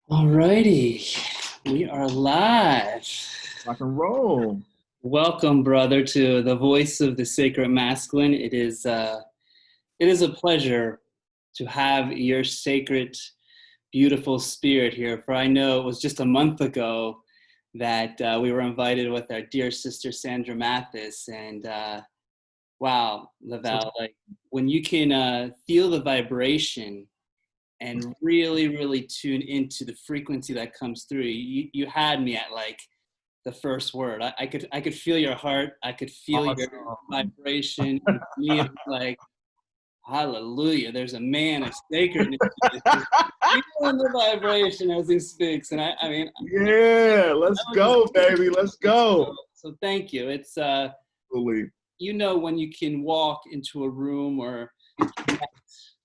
All righty, we are live. Rock and roll. Welcome, brother, to the voice of the sacred masculine. It is a pleasure to have your sacred, beautiful spirit here. For I know it was just a month ago that we were invited with our dear sister Sandra Mathis, and wow, So Le'Vell, like when you can feel the vibration and really, really tune into the frequency that comes through. You had me at like the first word. I could feel your heart. I could feel your awesome. vibration. And for me, it was like, hallelujah, there's a man of sacredness. Just feeling the vibration as he speaks. And I mean, Yeah, let's that was just, go, baby. Let's so, go. so thank you. It's, Absolutely. when you can walk into a room or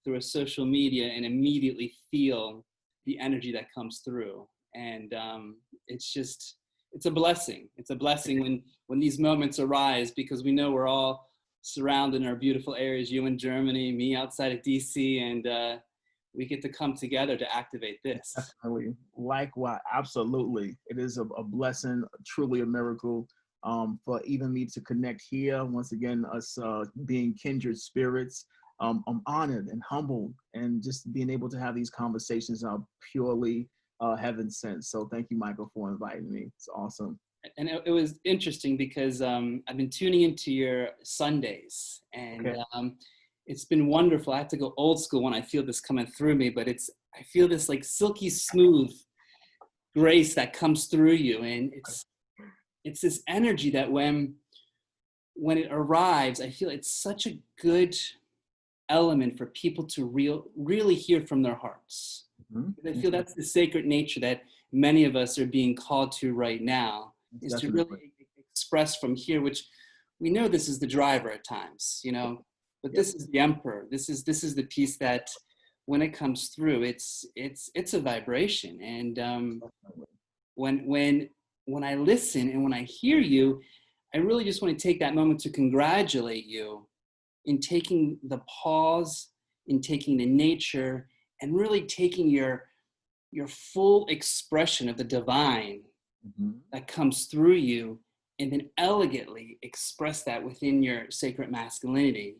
through a social media and immediately feel the energy that comes through. And it's a blessing. It's a blessing when these moments arise, because we know we're all surrounded in our beautiful areas, you in Germany, me outside of DC, and we get to come together to activate this. Definitely. Likewise. Absolutely. It is a blessing, truly a miracle, for even me to connect here. Once again, us being kindred spirits. I'm honored and humbled, and just being able to have these conversations are purely heaven sent. So thank you, Michael, for inviting me. It's awesome. And it was interesting because I've been tuning into your Sundays, and Okay. it's been wonderful. I have to go old school when I feel this coming through me, but I feel this like silky smooth grace that comes through you, and it's this energy that when it arrives, I feel it's such a good element for people to really hear from their hearts. I feel Okay. that's the sacred nature that many of us are being called to right now, is to Definitely. really express from here, which we know this is the driver at times, but Yep. this is the emperor. This is the piece that when it comes through, it's a vibration. And when when when I listen and when I hear you, I really just want to take that moment to congratulate you in taking the pause, in taking the nature, and really taking your full expression of the divine Mhm. that comes through you, and then elegantly express that within your sacred masculinity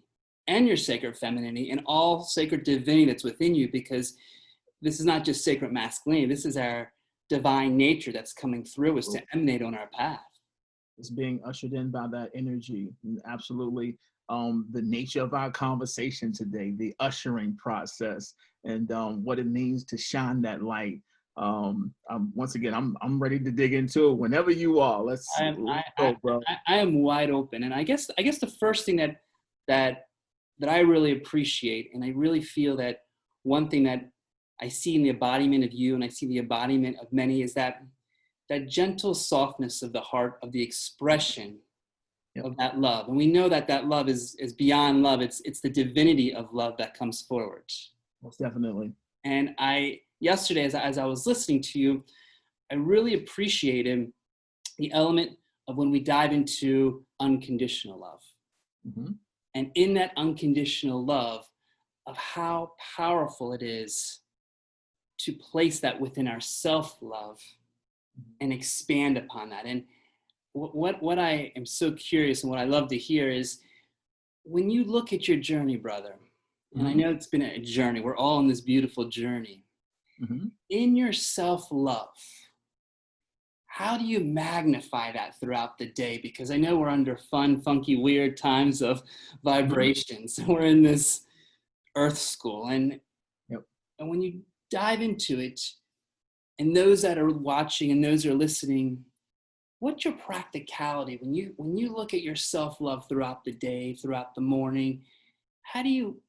and your sacred femininity and all sacred divinity that's within you, because this is not just sacred masculinity, this is our divine nature that's coming through us to emanate on our path. It's being ushered in by that energy. And absolutely. The nature of our conversation today, the ushering process, and what it means to shine that light. Once again, I'm ready to dig into it whenever you are. Let's go, bro. I am wide open, and I guess the first thing that that I really appreciate, and I really feel that one thing that I see in the embodiment of you, and I see the embodiment of many, is that gentle softness of the heart, of the expression Yep, of that love. And we know that that love is beyond love. It's the divinity of love that comes forward. most definitely. And I yesterday, as I was listening to you, I really appreciated the element of when we dive into unconditional love. Hmm. And in that unconditional love, of how powerful it is to place that within our self-love and expand upon that. And what I am so curious and what I love to hear is, when you look at your journey, brother, and I Hmm. know it's been a journey, we're all on this beautiful journey, Hmm. in your self-love, how do you magnify that throughout the day? Because I know we're under fun, funky, weird times of Hmm. vibrations. We're in this earth school. Yep. And when you dive into it, and those that are watching and those that are listening, what's your practicality when you look at your self-love throughout the day, throughout the morning? How do you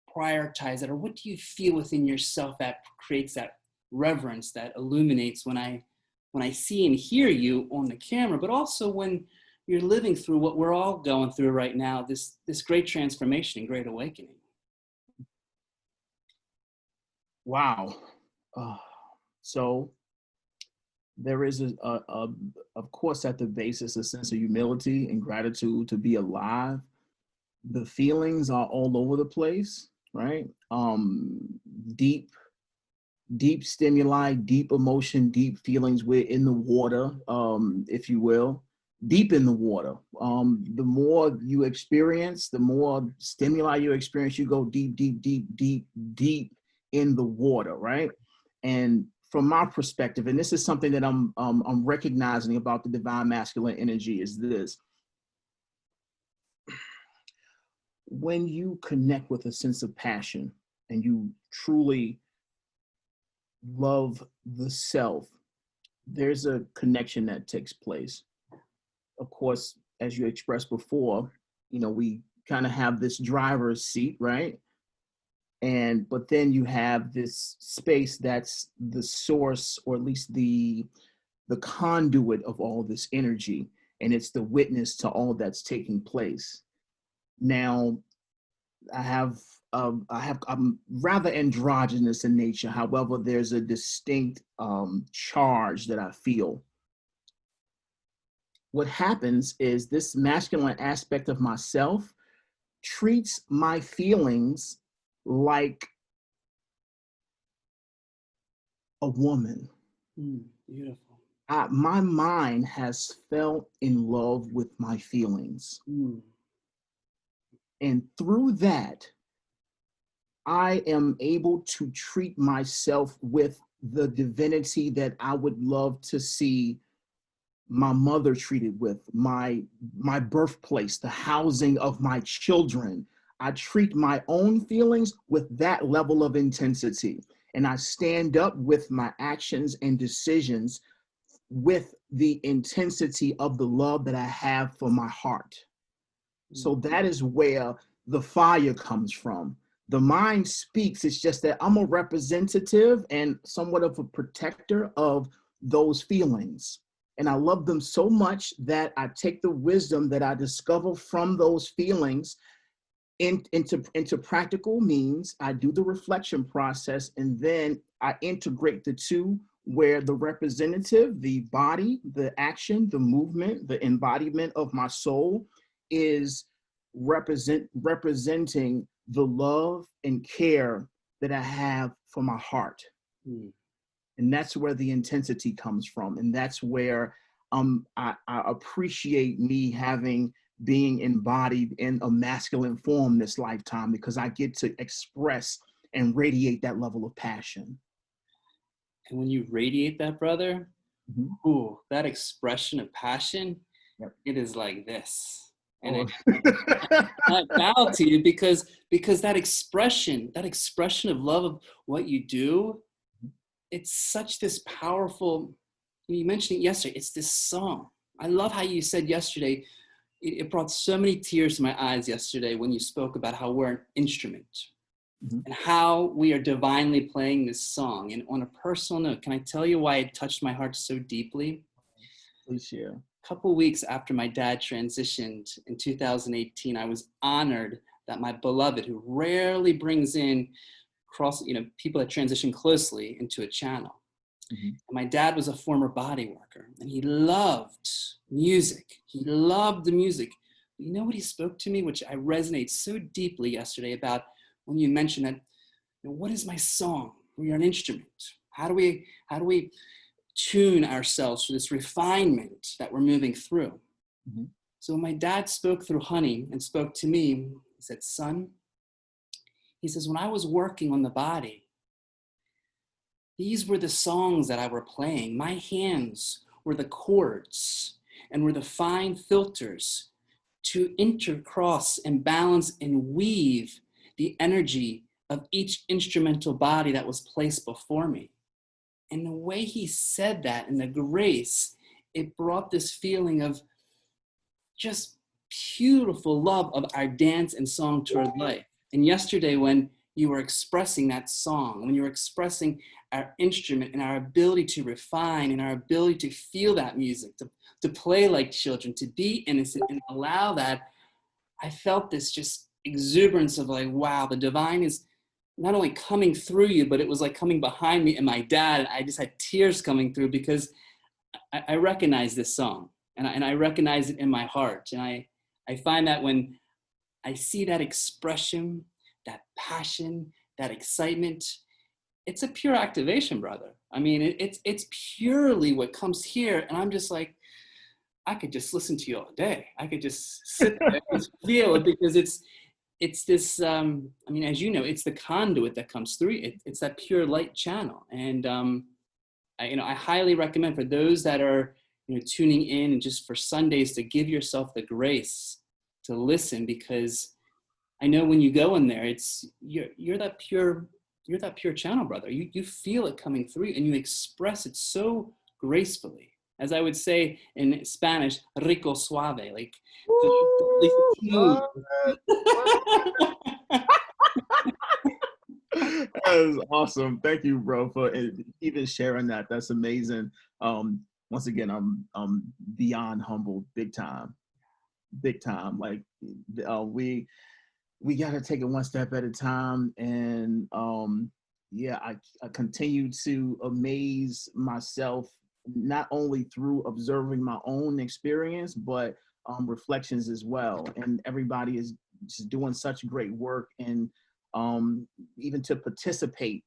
prioritize it, or what do you feel within yourself that creates that reverence that illuminates when I see and hear you on the camera, but also when you're living through what we're all going through right now, this great transformation and great awakening? Wow. Uh, so there is of course, at the basis, a sense of humility and gratitude to be alive. The feelings are all over the place, right? Deep deep stimuli, deep emotion, deep feelings. We're in the water, if you will, deep in the water. The more you experience, the more stimuli you experience, you go deep, deep, deep, deep, deep in the water, right? And from my perspective, and this is something that I'm recognizing about the divine masculine energy, is this: when you connect with a sense of passion and you truly love the self, there's a connection that takes place. Of course, as you expressed before, we kind of have this driver's seat, right? But then you have this space that's the source, or at least the conduit of all this energy, and it's the witness to all that's taking place. Now, I'm rather androgynous in nature. However, there's a distinct charge that I feel. What happens is this masculine aspect of myself treats my feelings like a woman. Beautiful. My mind has fell in love with my feelings. And through that, I am able to treat myself with the divinity that I would love to see my mother treated with, my birthplace, the housing of my children. I treat my own feelings with that level of intensity. And I stand up with my actions and decisions with the intensity of the love that I have for my heart. So that is where the fire comes from. The mind speaks. It's just that I'm a representative and somewhat of a protector of those feelings. And I love them so much that I take the wisdom that I discover from those feelings into practical means. I do the reflection process, and then I integrate the two, where the representative, the body, the action, the movement, the embodiment of my soul is representing the love and care that I have for my heart. And that's where the intensity comes from. And that's where I appreciate me being embodied in a masculine form this lifetime, because I get to express and radiate that level of passion. And when you radiate that, brother, that expression of passion, it is like this. And I bow to you because that expression of love of what you do, it's such this powerful. You mentioned it yesterday. It's this song. I love how you said yesterday. It brought so many tears to my eyes yesterday when you spoke about how we're an instrument and how we are divinely playing this song. And on a personal note, can I tell you why it touched my heart so deeply? Please share. A couple weeks after my dad transitioned in 2018, I was honored that my beloved, who rarely brings in people that transition closely into a channel. And my dad was a former body worker, and he loved music. He loved the music. You know what he spoke to me, which I resonate so deeply yesterday about when you mentioned that, what is my song? We are an instrument. How do we tune ourselves for this refinement that we're moving through? So when my dad spoke through Honey and spoke to me, he said, son, he says, when I was working on the body, these were the songs that I were playing. My hands were the chords and were the fine filters to intercross and balance and weave the energy of each instrumental body that was placed before me. And the way he said that, and the grace, it brought this feeling of just beautiful love of our dance and song toward life. And yesterday, when you were expressing that song, when you were expressing our instrument and our ability to refine and our ability to feel that music, to play like children, to be innocent and allow that, I felt this just exuberance of like, wow, the divine is not only coming through you, but it was like coming behind me and my dad. And I just had tears coming through because I recognize this song and I recognize it in my heart. And I find that when I see that expression, that passion, that excitement, it's a pure activation, brother. I mean, it's purely what comes here. And I'm just like, I could just listen to you all day. I could just sit there and just feel it, because it's this, I mean, as you know, it's the conduit that comes through. It's that pure light channel. And, I highly recommend for those that are, tuning in, and just for Sundays, to give yourself the grace to listen, because I know when you go in there, you're that pure channel, brother. You feel it coming through, and you express it so gracefully. As I would say in Spanish, rico suave, like smooth. That is awesome. Thank you, bro, for even sharing that. That's amazing. Once again, I'm beyond humbled, big time. Like, we got to take it one step at a time. And yeah, I continue to amaze myself, not only through observing my own experience, but reflections as well. And everybody is just doing such great work. And even to participate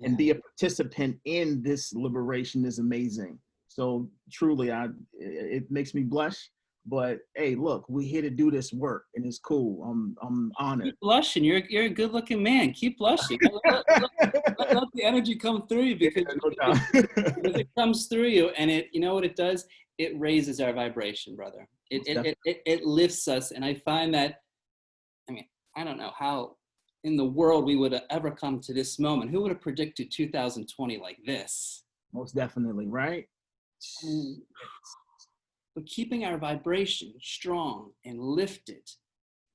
and be a participant in this liberation is amazing. So truly, it makes me blush. But hey, look, we're here to do this work, and it's cool. I'm honored. Keep blushing. You're a good-looking man. Keep blushing. Let the energy come through you, because, because it comes through you, and you know what it does? It raises our vibration, brother. It lifts us, and I find that, I mean, I don't know how in the world we would have ever come to this moment. Who would have predicted 2020 like this? Most definitely, right? But keeping our vibration strong and lifted,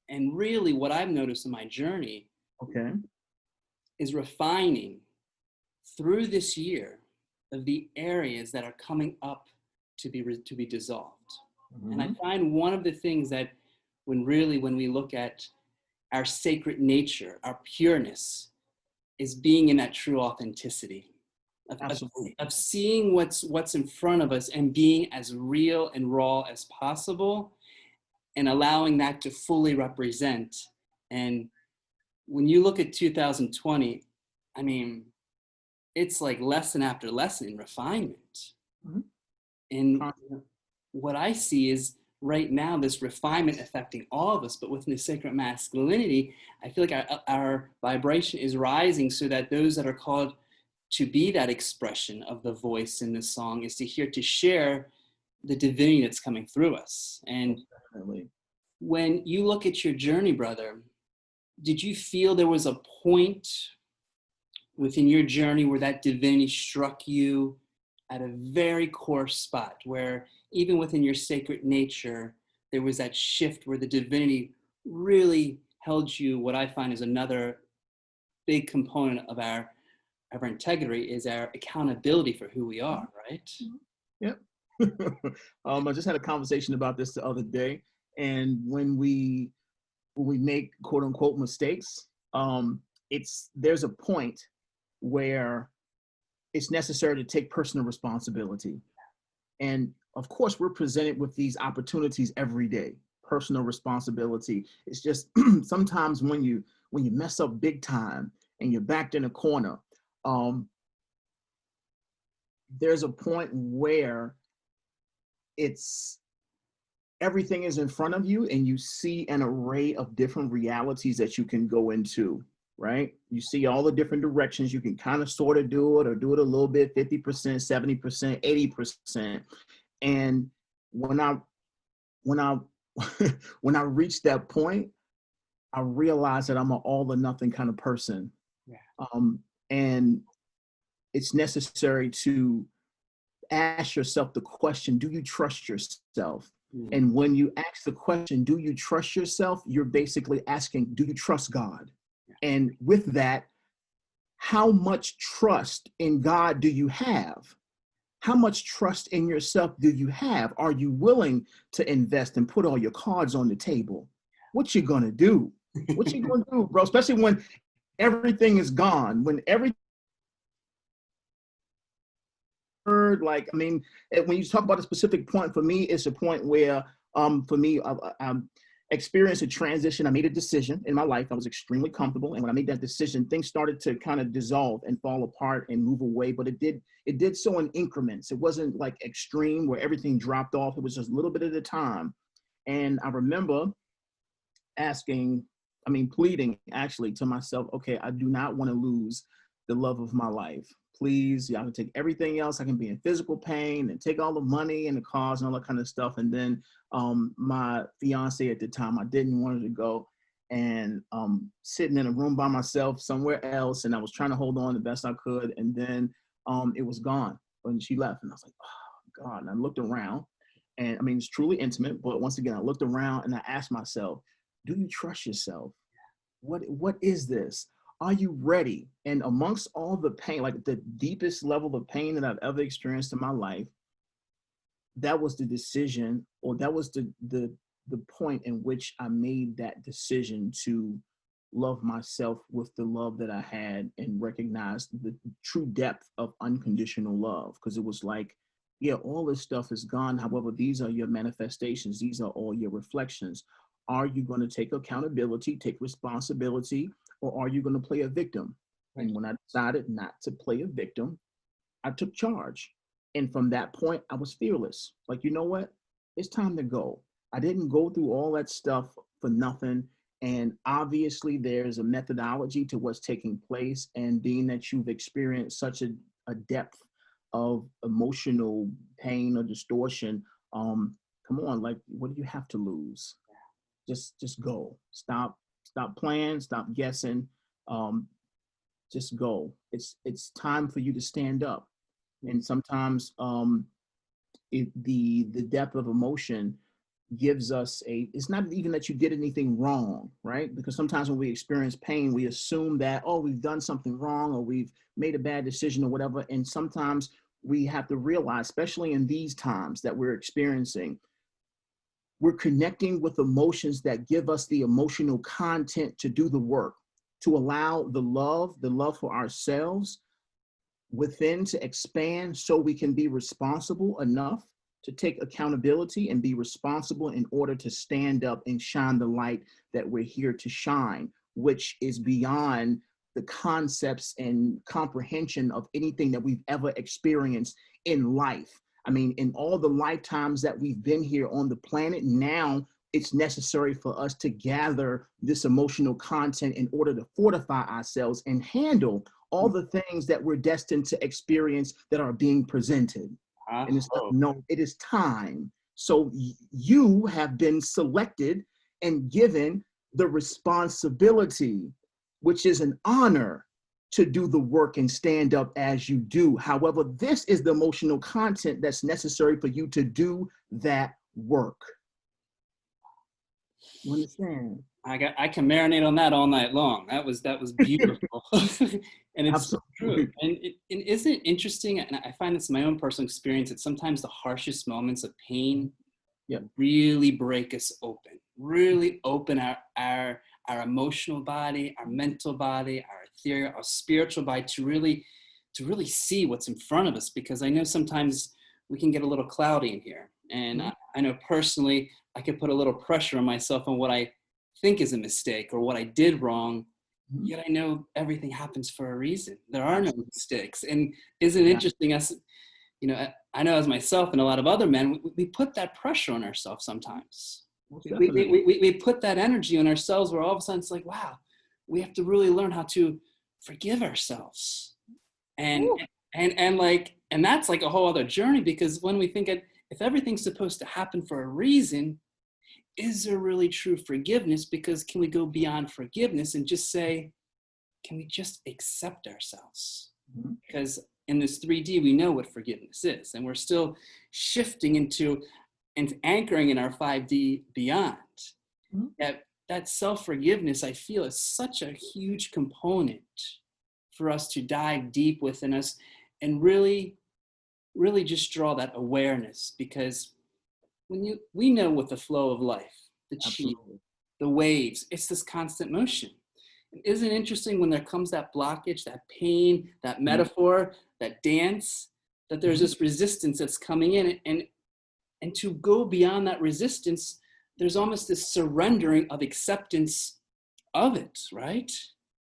and really what I've noticed in my journey, is refining through this year of the areas that are coming up to be dissolved. Mm-hmm. And I find one of the things that when we look at our sacred nature, our pureness, is being in that true authenticity. Of seeing what's in front of us and being as real and raw as possible, and allowing that to fully represent. And when you look at 2020, I mean, it's like lesson after lesson in refinement. Mm-hmm. And what I see is right now this refinement affecting all of us, but within the sacred masculinity, I feel like our vibration is rising, so that those that are called to be that expression of the voice in the song is to share the divinity that's coming through us. And when you look at your journey, brother, did you feel there was a point within your journey where that divinity struck you at a very core spot, where even within your sacred nature, there was that shift where the divinity really held you? What I find is another big component of our integrity is our accountability for who we are, right? Yep. I just had a conversation about this the other day, and when we make quote unquote mistakes, there's a point where it's necessary to take personal responsibility. And of course, we're presented with these opportunities every day. Personal responsibility. It's just sometimes when you mess up big time and you're backed in a corner, there's a point where everything is in front of you, and you see an array of different realities that you can go into, right? You see all the different directions. You can kind of sort of do it, or do it a little bit, 50%, 70%, 80%. And when I when I reached that point, I realized that I'm an all or nothing kind of person. Yeah. And it's necessary to ask yourself the question, do you trust yourself? Mm-hmm. And when you ask the question, do you trust yourself? You're basically asking, do you trust God? Yeah. And with that, how much trust in God do you have? How much trust in yourself do you have? Are you willing to invest and put all your cards on the table? What you gonna do? What you gonna do, bro? Especially when everything is gone, when everything, like, I mean, when you talk about a specific point, for me, it's a point where, for me, experienced a transition. I made a decision in my life. I was extremely comfortable. And when I made that decision, things started to kind of dissolve and fall apart and move away. But it did so in increments. It wasn't like extreme where everything dropped off. It was just a little bit at a time. And I remember pleading actually to myself, okay, I do not want to lose the love of my life. Please, y'all can take everything else. I can be in physical pain and take all the money and the cars and all that kind of stuff. And then my fiance at the time, I didn't want her to go, and sitting in a room by myself somewhere else. And I was trying to hold on the best I could. And then it was gone when she left. And I was like, oh God. And I looked around, and I mean, it's truly intimate. But once again, I looked around and I asked myself, do you trust yourself? What is this? Are you ready? And amongst all the pain, like the deepest level of pain that I've ever experienced in my life, that was the decision, or that was the point in which I made that decision to love myself with the love that I had, and recognize the true depth of unconditional love. Because it was like, yeah, all this stuff is gone. However, these are your manifestations. These are all your reflections. Are you going to take accountability, take responsibility, or are you going to play a victim? Right. And when I decided not to play a victim, I took charge. And from that point, I was fearless. Like, you know what? It's time to go. I didn't go through all that stuff for nothing. And obviously, there's a methodology to what's taking place. And being that you've experienced such a depth of emotional pain or distortion, come on, like, what do you have to lose? Just go. Stop playing, stop guessing. Just go. It's time for you to stand up. And sometimes the depth of emotion gives us it's not even that you did anything wrong, right? Because sometimes when we experience pain, we assume that, oh, we've done something wrong, or we've made a bad decision or whatever. And sometimes we have to realize, especially in these times that we're experiencing, we're connecting with emotions that give us the emotional content to do the work, to allow the love for ourselves within to expand, so we can be responsible enough to take accountability and be responsible in order to stand up and shine the light that we're here to shine, which is beyond the concepts and comprehension of anything that we've ever experienced in life. I mean, in all the lifetimes that we've been here on the planet, now it's necessary for us to gather this emotional content in order to fortify ourselves and handle all the things that we're destined to experience that are being presented. And it's like, no, it is time. So you have been selected and given the responsibility, which is an honor, to do the work and stand up as you do. However, this is the emotional content that's necessary for you to do that work. You understand? I can marinate on that all night long. That was beautiful. And it's so true. And isn't it interesting? And I find this in my own personal experience, that sometimes the harshest moments of pain really break us open, really open our emotional body, our mental body, our ethereal, our spiritual body, to really see what's in front of us. Because I know sometimes we can get a little cloudy in here. And I know personally, I could put a little pressure on myself on what I think is a mistake or what I did wrong. Yet I know everything happens for a reason. There are no mistakes. And isn't it interesting, us, you know, I know as myself and a lot of other men, we put that pressure on ourselves sometimes. We put that energy on ourselves, where all of a sudden it's like, wow, we have to really learn how to forgive ourselves. And that's like a whole other journey, because when we think if everything's supposed to happen for a reason, is there really true forgiveness? Because can we go beyond forgiveness and just say, can we just accept ourselves? Because in this 3D, we know what forgiveness is, and we're still shifting into and anchoring in our 5D beyond. That self-forgiveness, I feel, is such a huge component for us to dive deep within us and really just draw that awareness. Because we know with the flow of life, the chi, the waves, it's this constant motion. And isn't it interesting when there comes that blockage, that pain, that metaphor, that dance, that there's this resistance that's coming in, and to go beyond that resistance, there's almost this surrendering of acceptance of it, right?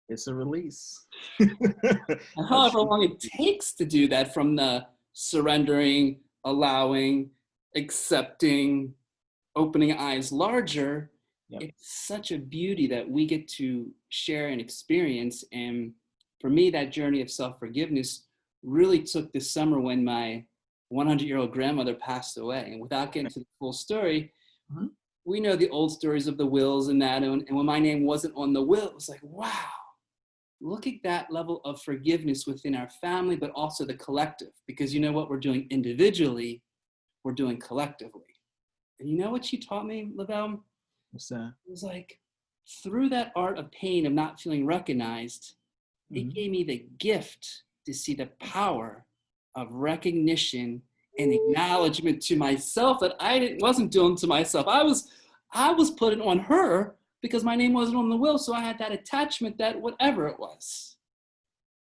It's a release. And however long it takes to do that, from the surrendering, allowing, accepting, opening eyes larger, Yep. it's such a beauty that we get to share and experience. And for me, that journey of self-forgiveness really took this summer when my 100-year-old grandmother passed away. And without getting to the full story, Mm-hmm. we know the old stories of the wills and that. And when my name wasn't on the will, it was like, wow, look at that level of forgiveness within our family, but also the collective. Because you know what we're doing individually, we're doing collectively. And you know what she taught me, Le'Vell? What's that? It was like, through that art of pain of not feeling recognized, Mm-hmm. it gave me the gift to see the power of recognition and acknowledgement to myself that wasn't doing to myself. I was putting on her because my name wasn't on the will, so I had that attachment, that whatever it was.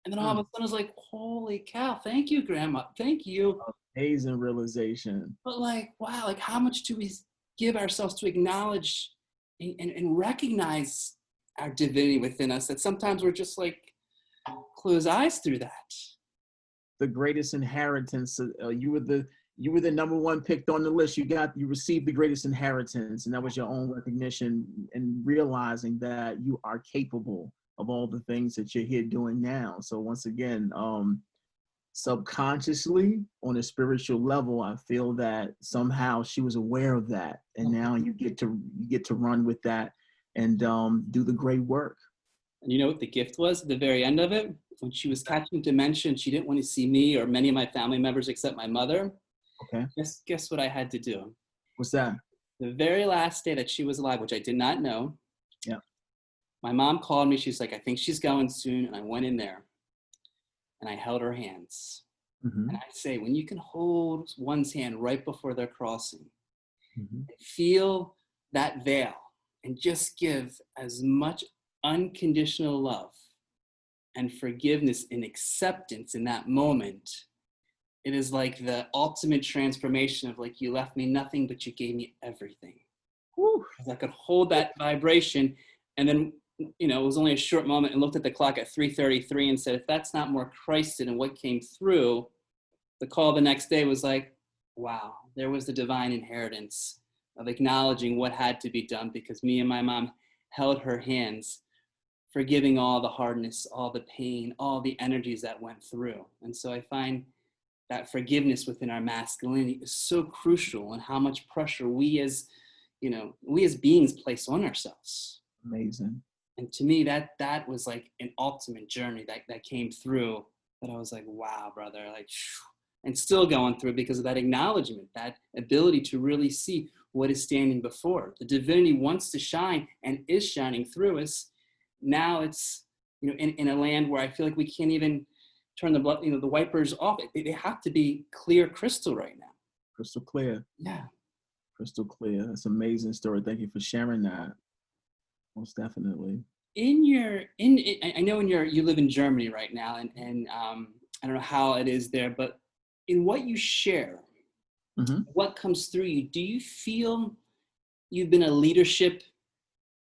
And then all of a sudden I was like, holy cow, thank you, Grandma, thank you. Amazing realization. But like, wow, like how much do we give ourselves to acknowledge and recognize our divinity within us, that sometimes we're just like, close eyes through that. The greatest inheritance. You were the number one picked on the list. You received the greatest inheritance, and that was your own recognition and realizing that you are capable of all the things that you're here doing now. So once again, subconsciously on a spiritual level, I feel that somehow she was aware of that, and now you get to run with that and do the great work. And you know what the gift was at the very end of it? When she was catching dementia and she didn't want to see me or many of my family members except my mother. Okay. Guess what I had to do? What's that? The very last day that she was alive, which I did not know. Yeah. My mom called me. She's like, I think she's going soon. And I went in there and I held her hands. Mm-hmm. And I say, when you can hold one's hand right before they're crossing, Mm-hmm. feel that veil and just give as much unconditional love and forgiveness and acceptance in that moment, it is like the ultimate transformation of like, you left me nothing, but you gave me everything. Whew. I could hold that vibration. And then, you know, it was only a short moment, and looked at the clock at 3:33 and said, if that's not more Christed and what came through, the call the next day was like, wow, there was the divine inheritance of acknowledging what had to be done, because me and my mom held her hands, forgiving all the hardness, all the pain, all the energies that went through. And so I find that forgiveness within our masculinity is so crucial, and how much pressure we as beings place on ourselves. Amazing. And to me, that was like an ultimate journey that came through, that I was like, wow, brother, like, and still going through because of that acknowledgement, that ability to really see what is standing before. The divinity wants to shine and is shining through us. Now it's, you know, in a land where I feel like we can't even turn the wipers off. They have to be clear crystal right now. Crystal clear. Yeah. Crystal clear. That's an amazing story. Thank you for sharing that. Most definitely. I know you live in Germany right now, and I don't know how it is there, but in what you share, Mm-hmm. what comes through you, do you feel you've been a leadership?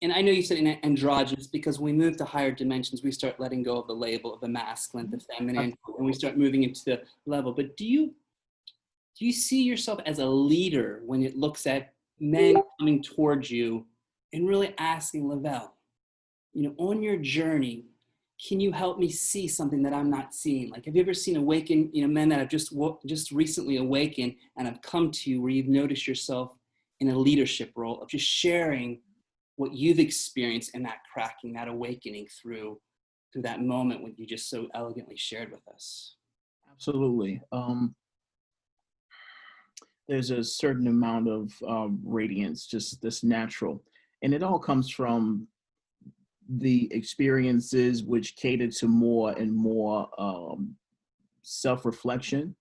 And I know you said in androgynous, because when we move to higher dimensions, we start letting go of the label of the masculine, the feminine, and we start moving into the level. But do you see yourself as a leader when it looks at men coming towards you and really asking, Le'Vell, you know, on your journey, can you help me see something that I'm not seeing? Like, have you ever seen awakened, men that have just recently awakened and have come to you where you've noticed yourself in a leadership role of just sharing what you've experienced in that cracking, that awakening through that moment when you just so elegantly shared with us? Absolutely. There's a certain amount of radiance, just this natural, and it all comes from the experiences which cater to more and more self-reflection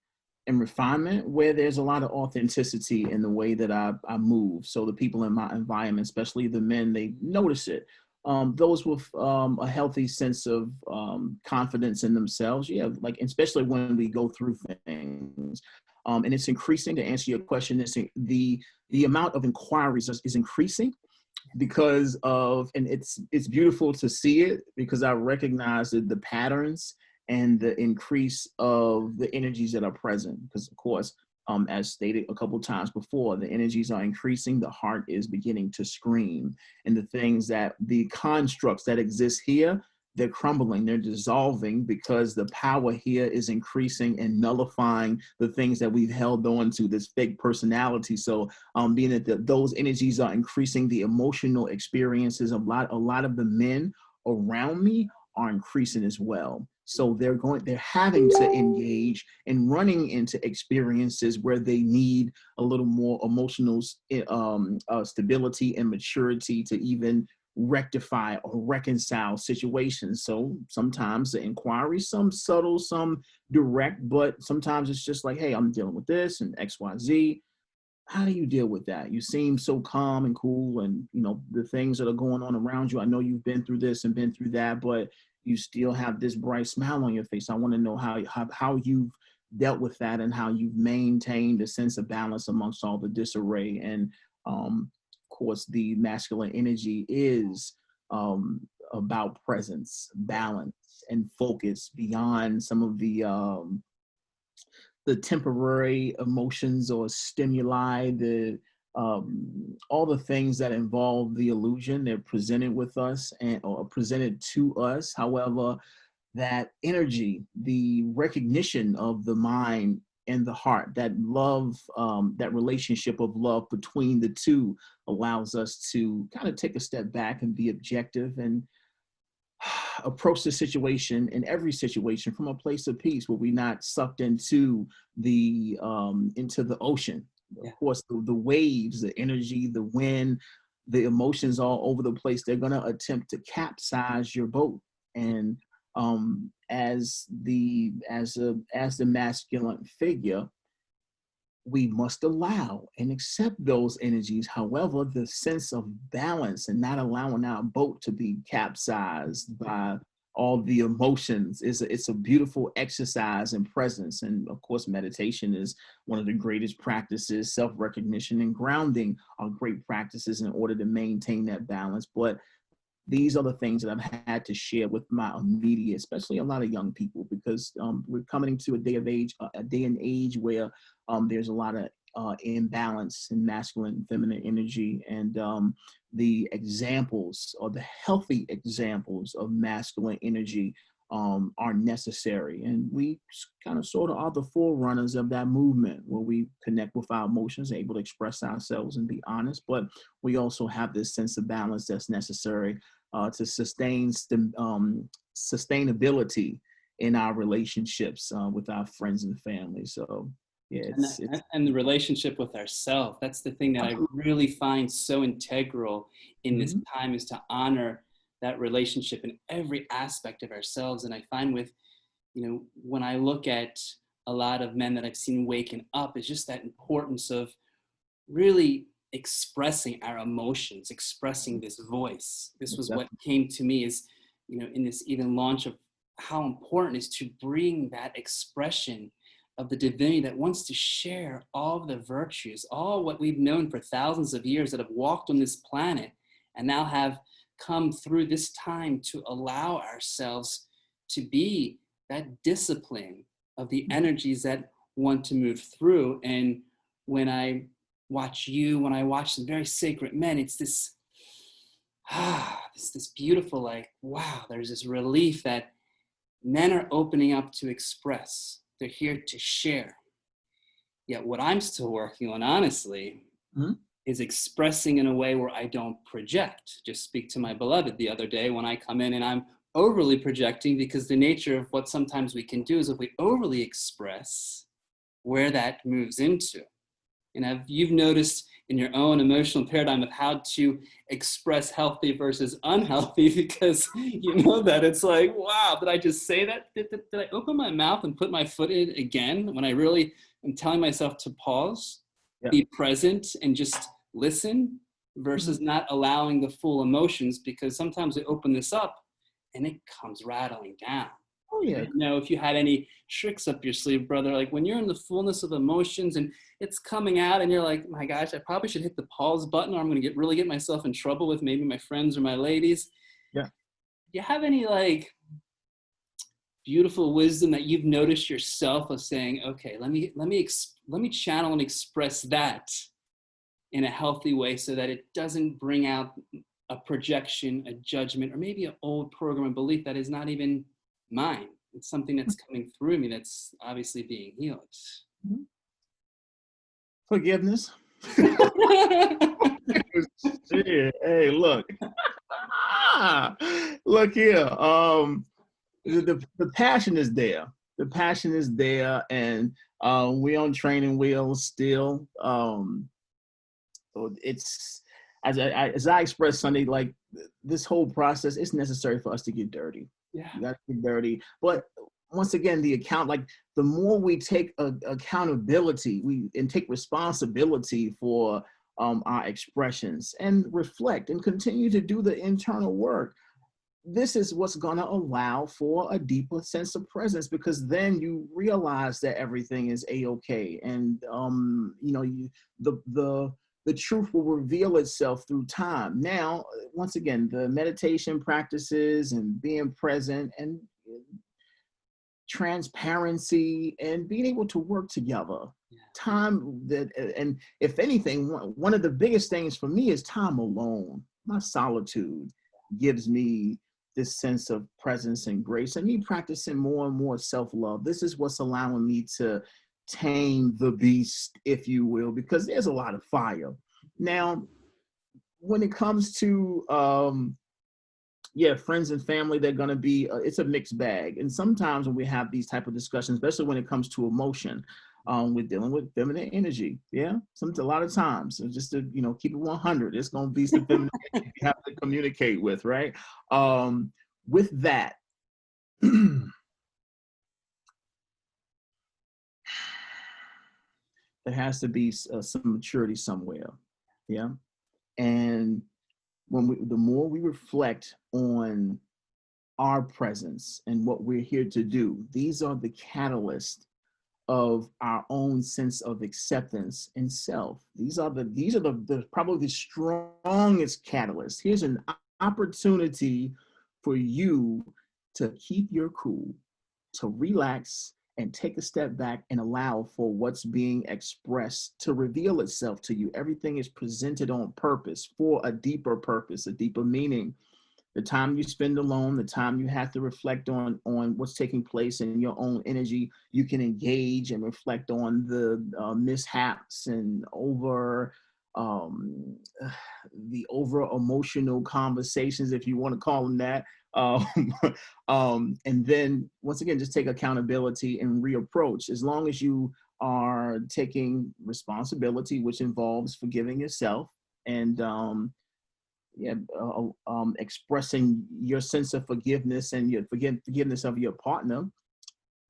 and refinement, where there's a lot of authenticity in the way that I move. So the people in my environment, especially the men, they notice it. Those with a healthy sense of confidence in themselves, yeah, like especially when we go through things, and it's increasing. To answer your question, the amount of inquiries is increasing because of, and it's beautiful to see it, because I recognize the patterns and the increase of the energies that are present. Because of course, as stated a couple times before, the energies are increasing, the heart is beginning to scream, and the things that, the constructs that exist here, they're crumbling, they're dissolving, because the power here is increasing and nullifying the things that we've held on to, this fake personality. So being that those energies are increasing, the emotional experiences, a lot of the men around me are increasing as well. So they're having to engage and running into experiences where they need a little more emotional stability and maturity to even rectify or reconcile situations. So sometimes the inquiry, some subtle, some direct, but sometimes it's just like, hey, I'm dealing with this and XYZ. How do you deal with that? You seem so calm and cool, and the things that are going on around you, I know you've been through this and been through that, but you still have this bright smile on your face. I want to know how you've dealt with that, and how you've maintained a sense of balance amongst all the disarray. And of course, the masculine energy is about presence, balance, and focus beyond some of the temporary emotions or stimuli, all the things that involve the illusion. They're presented with us or presented to us. However, that energy, the recognition of the mind and the heart, that love, that relationship of love between the two, allows us to kind of take a step back and be objective and approach the situation, in every situation, from a place of peace, where we're not sucked into the ocean. Yeah. Of course, the waves, the energy, the wind, the emotions all over the place, they're going to attempt to capsize your boat. And as the masculine figure, we must allow and accept those energies. However, the sense of balance and not allowing our boat to be capsized by all the emotions it's a beautiful exercise in presence. And of course, meditation is one of the greatest practices. Self-recognition and grounding are great practices in order to maintain that balance. But these are the things that I've had to share with my immediate, especially a lot of young people, because we're coming into a day and age where there's a lot of imbalance in masculine and feminine energy, and the examples, or the healthy examples of masculine energy, are necessary. And we kind of sort of are the forerunners of that movement, where we connect with our emotions, able to express ourselves and be honest. But we also have this sense of balance that's necessary to sustain sustainability in our relationships with our friends and family. So yeah, and the relationship with ourselves. That's the thing that I really find so integral in this time, is to honor that relationship in every aspect of ourselves. And I find with, when I look at a lot of men that I've seen waking up, is just that importance of really expressing our emotions, expressing this voice. This was what came to me, is, in this even launch, of how important it is to bring that expression of the divinity that wants to share all of the virtues, all what we've known for thousands of years, that have walked on this planet and now have come through this time to allow ourselves to be that discipline of the energies that want to move through. And when I watch you, when I watch some very sacred men, it's this beautiful, like, wow, there's this relief that men are opening up to express. They're here to share. Yet what I'm still working on, honestly, is expressing in a way where I don't project. Just speak to my beloved the other day when I come in and I'm overly projecting, because the nature of what sometimes we can do is, if we overly express, where that moves into. And you've noticed in your own emotional paradigm of how to express healthy versus unhealthy, because you know that it's like, wow, did I just say that? Did I open my mouth and put my foot in again, when I really am telling myself to pause, be present, and just listen, versus not allowing the full emotions? Because sometimes we open this up and it comes rattling down. Oh I yeah. didn't know if you had any tricks up your sleeve, brother. Like when you're in the fullness of emotions and it's coming out and you're like, my gosh, I probably should hit the pause button or I'm going to really get myself in trouble with maybe my friends or my ladies. Yeah. Do you have any like beautiful wisdom that you've noticed yourself of saying, okay, let me channel and express that in a healthy way so that it doesn't bring out a projection, a judgment, or maybe an old program and belief that is not even mine. It's something that's coming through me that's obviously being healed. Mhm. Forgiveness. Shit. Hey, look. Look here. The passion is there. The passion is there, and we're on training wheels still. So it's as I expressed Sunday, like this whole process, it's necessary for us to get dirty. Yeah. You got to get dirty, but once again, the more we take accountability, and take responsibility for our expressions and reflect and continue to do the internal work. This is what's going to allow for a deeper sense of presence, because then you realize that everything is a-okay, and the truth will reveal itself through time. Now, once again, the meditation practices and being present and transparency and being able to work together. Time that, and if anything, one of the biggest things for me is time alone. My solitude gives me this sense of presence and grace, and me practicing more and more self-love. This is what's allowing me to tame the beast, if you will, because there's a lot of fire. Now, when it comes to friends and family, they're going to be it's a mixed bag. And sometimes when we have these type of discussions, especially when it comes to emotion, we're dealing with feminine energy. Yeah, a lot of times, so just to keep it 100, it's going to be some feminine energy you have to communicate with, right? With that, there has to be some maturity somewhere. Yeah, and the more we reflect on our presence and what we're here to do, these are the catalysts of our own sense of acceptance and self. These are the probably the strongest catalysts. Here's an opportunity for you to keep your cool, to relax and take a step back and allow for what's being expressed to reveal itself to you. Everything is presented on purpose for a deeper purpose, a deeper meaning. The time you spend alone, the time you have to reflect on what's taking place in your own energy, you can engage and reflect on the mishaps and the over emotional conversations, if you want to call them that. And then once again, just take accountability and reapproach. As long as you are taking responsibility, which involves forgiving yourself and expressing your sense of forgiveness and your forgiveness of your partner,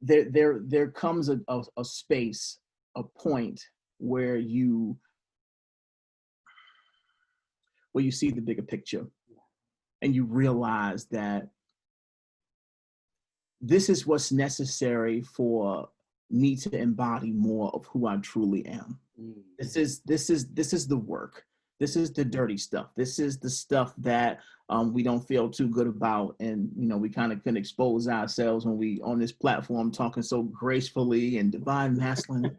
there comes a space, a point where you see the bigger picture, and you realize that this is what's necessary for me to embody more of who I truly am. This is the work. This is the dirty stuff. This is the stuff that we don't feel too good about, and we kind of can expose ourselves when we on this platform talking so gracefully and divine masculine.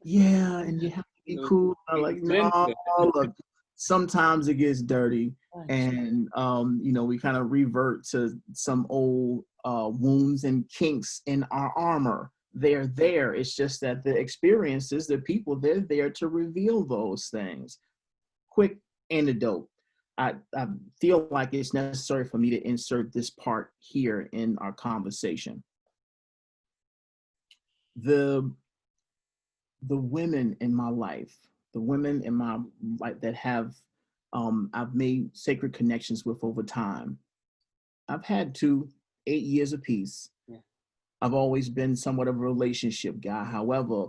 Yeah, and you have to be cool. Like, no, look, sometimes it gets dirty, and we kind of revert to some old wounds and kinks in our armor. They're there. It's just that the experiences, the people, they're there to reveal those things. Quick antidote. I feel like it's necessary for me to insert this part here in our conversation. The women in my life, that have I've made sacred connections with over time. I've had 8 years apiece. Yeah. I've always been somewhat of a relationship guy. However,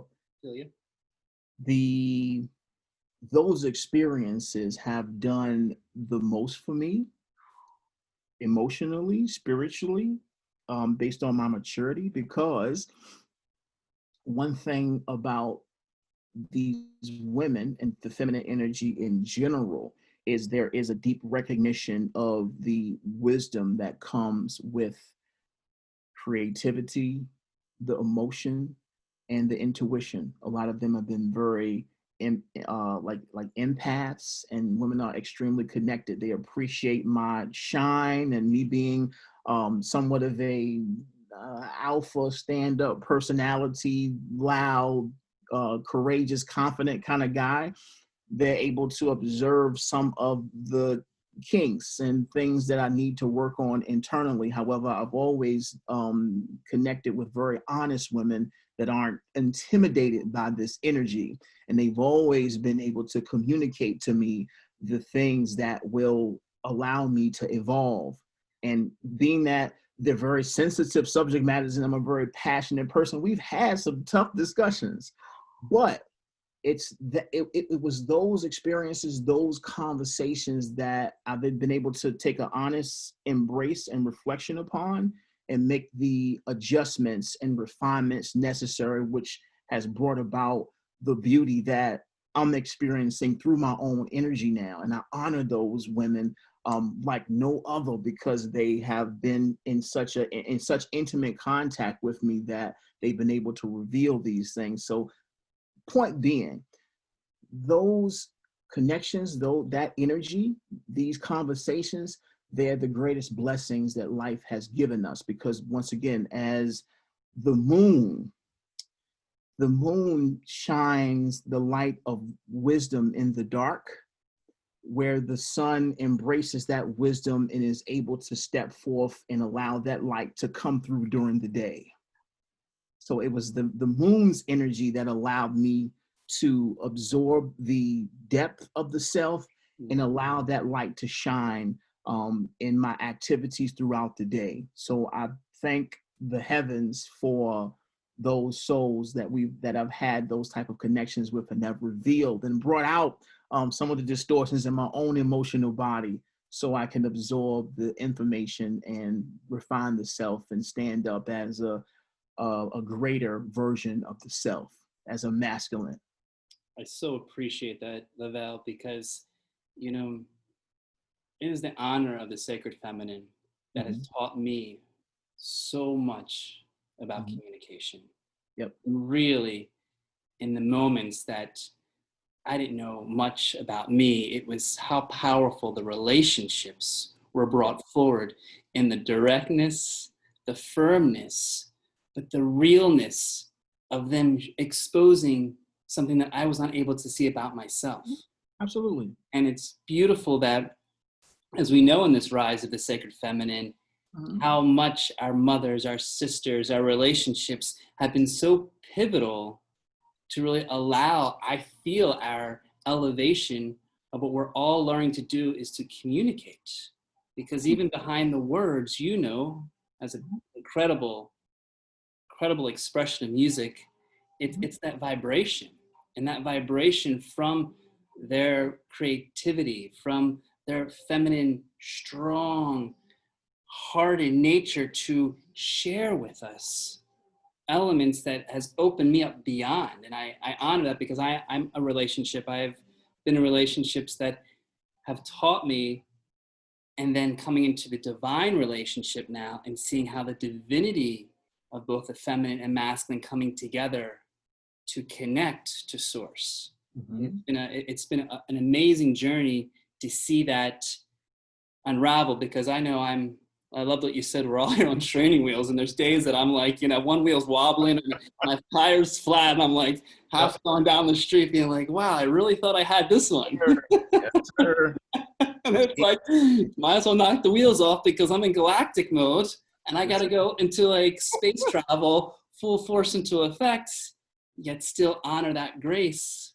those experiences have done the most for me emotionally, spiritually, based on my maturity, because one thing about these women and the feminine energy in general is there is a deep recognition of the wisdom that comes with creativity, the emotion, and the intuition. A lot of them have been very like empaths, and women are extremely connected. They appreciate my shine and me being somewhat of a alpha stand-up personality, loud, courageous, confident kind of guy. They're able to observe some of the kinks and things that I need to work on internally. However, I've always connected with very honest women that aren't intimidated by this energy. And they've always been able to communicate to me the things that will allow me to evolve. And being that they're very sensitive subject matters and I'm a very passionate person, we've had some tough discussions, but it was those experiences, those conversations that I've been able to take an honest embrace and reflection upon and make the adjustments and refinements necessary, which has brought about the beauty that I'm experiencing through my own energy now. And I honor those women like no other, because they have been in such intimate contact with me that they've been able to reveal these things. So point being, those connections, though, that energy, these conversations, they're the greatest blessings that life has given us. Because once again, as the moon shines the light of wisdom in the dark, where the sun embraces that wisdom and is able to step forth and allow that light to come through during the day. So it was the moon's energy that allowed me to absorb the depth of the self and allow that light to shine in my activities throughout the day. So I thank the heavens for those souls that I've had those type of connections with and have revealed and brought out some of the distortions in my own emotional body, so I can absorb the information and refine the self and stand up as a greater version of the self, as a masculine. I so appreciate that, Le'Vell, because, you know, it is the honor of the sacred feminine that has taught me so much about communication. Yep. Really, in the moments that I didn't know much about me, it was how powerful the relationships were brought forward in the directness, the firmness, but the realness of them exposing something that I was not able to see about myself. Absolutely. And it's beautiful that, as we know in this rise of the sacred feminine, how much our mothers, our sisters, our relationships have been so pivotal to really allow, I feel, our elevation of what we're all learning to do is to communicate. Because even behind the words, you know, as an incredible expression of music, it's that vibration. And that vibration from their creativity, from their feminine, strong, hearted nature to share with us elements that has opened me up beyond. And I honor that, because I'm a relationship. I've been in relationships that have taught me, and then coming into the divine relationship now and seeing how the divinity of both the feminine and masculine coming together to connect to source. It's been an amazing journey to see that unravel, because I know I love what you said, we're all here on training wheels, and there's days that I'm like, you know, one wheel's wobbling and my tire's flat, and I'm like half gone down the street being like, wow, I really thought I had this one. Yes, sir. And it's like, might as well knock the wheels off, because I'm in galactic mode and I got to go into like space travel, full force into effect, yet still honor that grace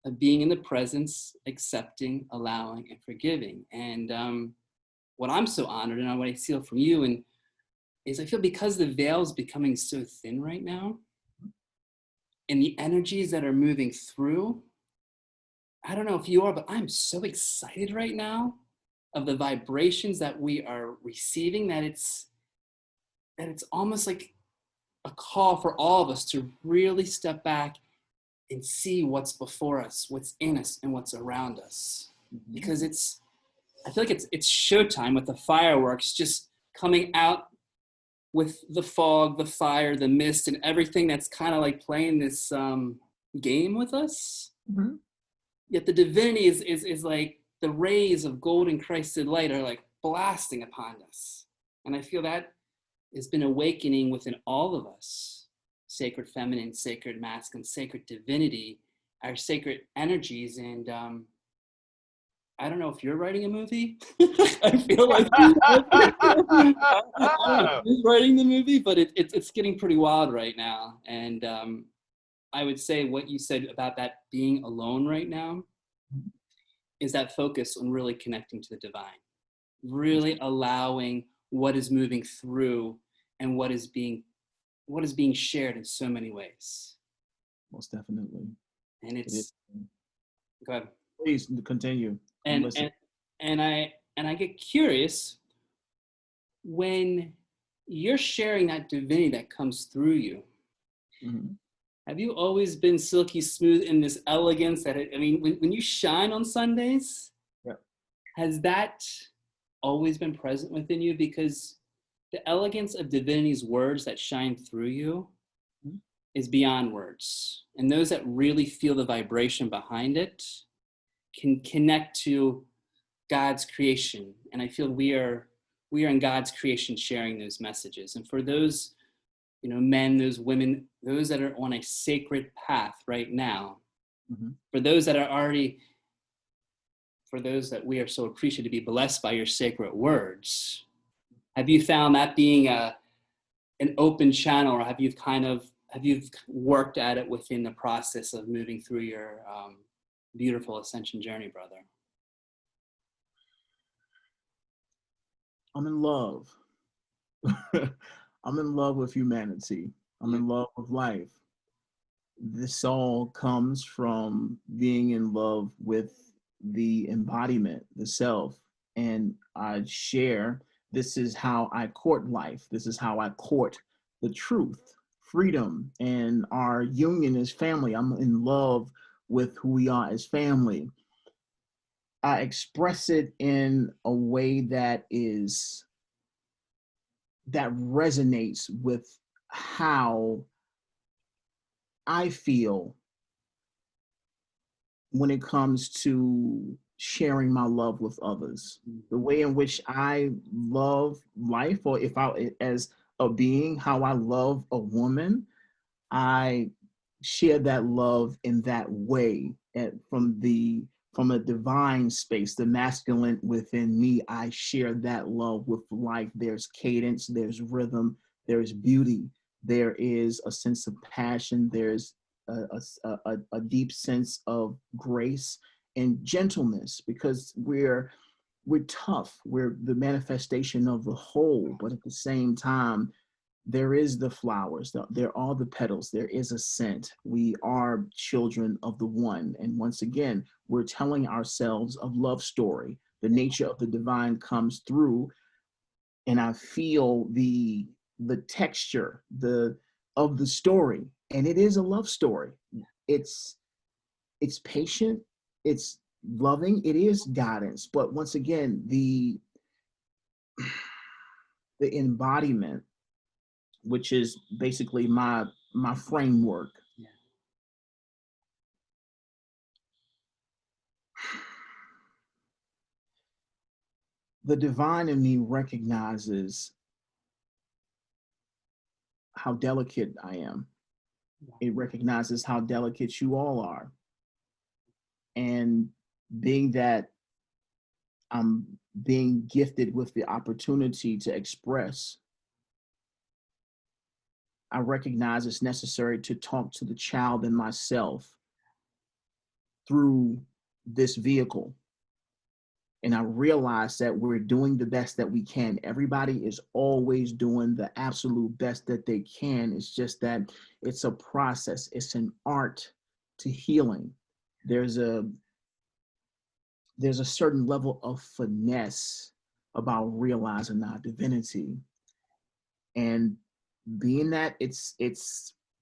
of being in the presence, accepting, allowing, and forgiving. And what I'm so honored, and what I feel from you, and is I feel, because the veil is becoming so thin right now, and the energies that are moving through, I don't know if you are, but I'm so excited right now of the vibrations that we are receiving, that that it's almost like a call for all of us to really step back and see what's before us, what's in us, and what's around us. Because I feel like it's showtime with the fireworks just coming out with the fog, the fire, the mist, and everything that's kind of like playing this game with us. Mm-hmm. Yet the divinity is like the rays of golden Christed light are like blasting upon us. And I feel that has been awakening within all of us. Sacred feminine, sacred masculine, sacred divinity, our sacred energies. And I don't know if you're writing a movie. I feel like I'm writing the movie, but it's getting pretty wild right now. And I would say what you said about that being alone right now is that focus on really connecting to the divine, really allowing what is moving through and what is being shared in so many ways. Most definitely. And go ahead. Please continue. And I get curious when you're sharing that divinity that comes through you. Mm-hmm. Have you always been silky smooth in this elegance that when you shine on Sundays, yeah, has that always been present within you? Because the elegance of divinity's words that shine through you mm-hmm. is beyond words. And those that really feel the vibration behind it can connect to God's creation. And I feel we are in God's creation sharing those messages. And for those, men, those women, those that are on a sacred path right now, mm-hmm. for those that we are so appreciative to be blessed by your sacred words, have you found that being an open channel, or have you worked at it within the process of moving through your beautiful ascension journey, brother? I'm in love. I'm in love with humanity. I'm in love with life. This all comes from being in love with the embodiment, the self. And I share, this is how I court life. This is how I court the truth, freedom, and our union as family. I'm in love with who we are as family. I express it in a way that resonates with how I feel when it comes to sharing my love with others. The way in which I love life, or if I, as a being, how I love a woman, I share that love in that way. And from a divine space, the masculine within me, I share that love with life. There's cadence, there's rhythm, there's beauty, there is a sense of passion, there's a deep sense of grace and gentleness, because we're tough, we're the manifestation of the whole, but at the same time, there is the flowers, there are the petals, there is a scent. We are children of the one. And once again, we're telling ourselves a love story. The nature of the divine comes through, and I feel the texture of the story. And it is a love story. It's patient, it's loving, it is guidance. But once again, the embodiment, which is basically my framework. Yeah. The divine in me recognizes how delicate I am. It recognizes how delicate you all are. And being that I'm being gifted with the opportunity to express, I recognize it's necessary to talk to the child in myself through this vehicle. And I realize that we're doing the best that we can. Everybody is always doing the absolute best that they can. It's just that it's a process. It's an art to healing. There's a certain level of finesse about realizing our divinity. And being that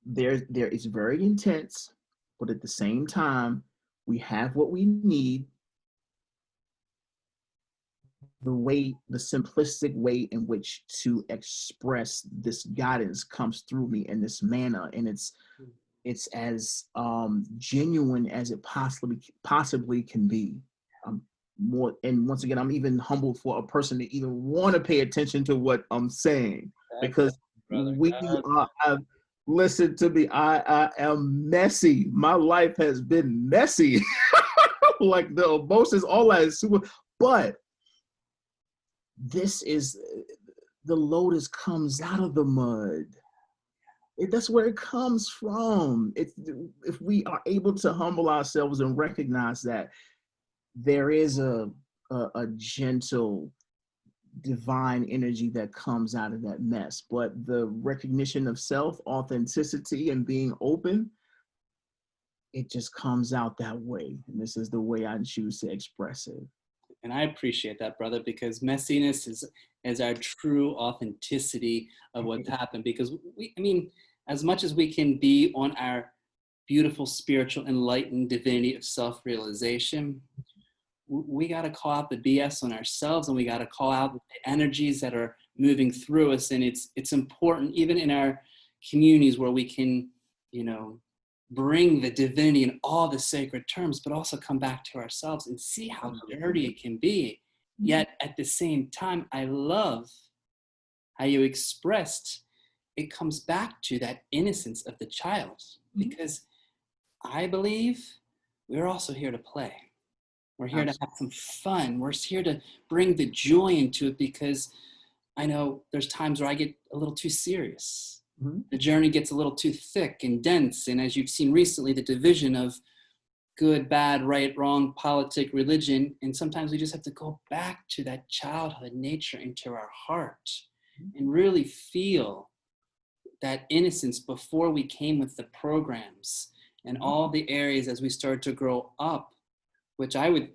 there is very intense, but at the same time, we have what we need. The simplistic way in which to express this guidance comes through me in this manner, and it's as genuine as it possibly can be. More, and once again, I'm even humbled for a person to even want to pay attention to what I'm saying, because listen to me, I am messy. My life has been messy. Like the emotions, all that is super, but this is the lotus comes out of the mud. That's where it comes from. If we are able to humble ourselves and recognize that there is a gentle divine energy that comes out of that mess, but the recognition of self, authenticity, and being open, it just comes out that way. And this is the way I choose to express it. And I appreciate that, brother, because messiness is our true authenticity of what's happened. Because as much as we can be on our beautiful, spiritual, enlightened divinity of self-realization, we got to call out the BS on ourselves, and we got to call out the energies that are moving through us. And it's important, even in our communities, where we can, bring the divinity in all the sacred terms, but also come back to ourselves and see how dirty it can be. Yet at the same time, I love how you expressed it comes back to that innocence of the child, because I believe we're also here to play. We're here to have some fun. We're here to bring the joy into it, because I know there's times where I get a little too serious. The journey gets a little too thick and dense. And as you've seen recently, the division of good, bad, right, wrong, politic, religion. And sometimes we just have to go back to that childhood nature into our heart and really feel that innocence before we came with the programs and all the areas as we started to grow up, which I would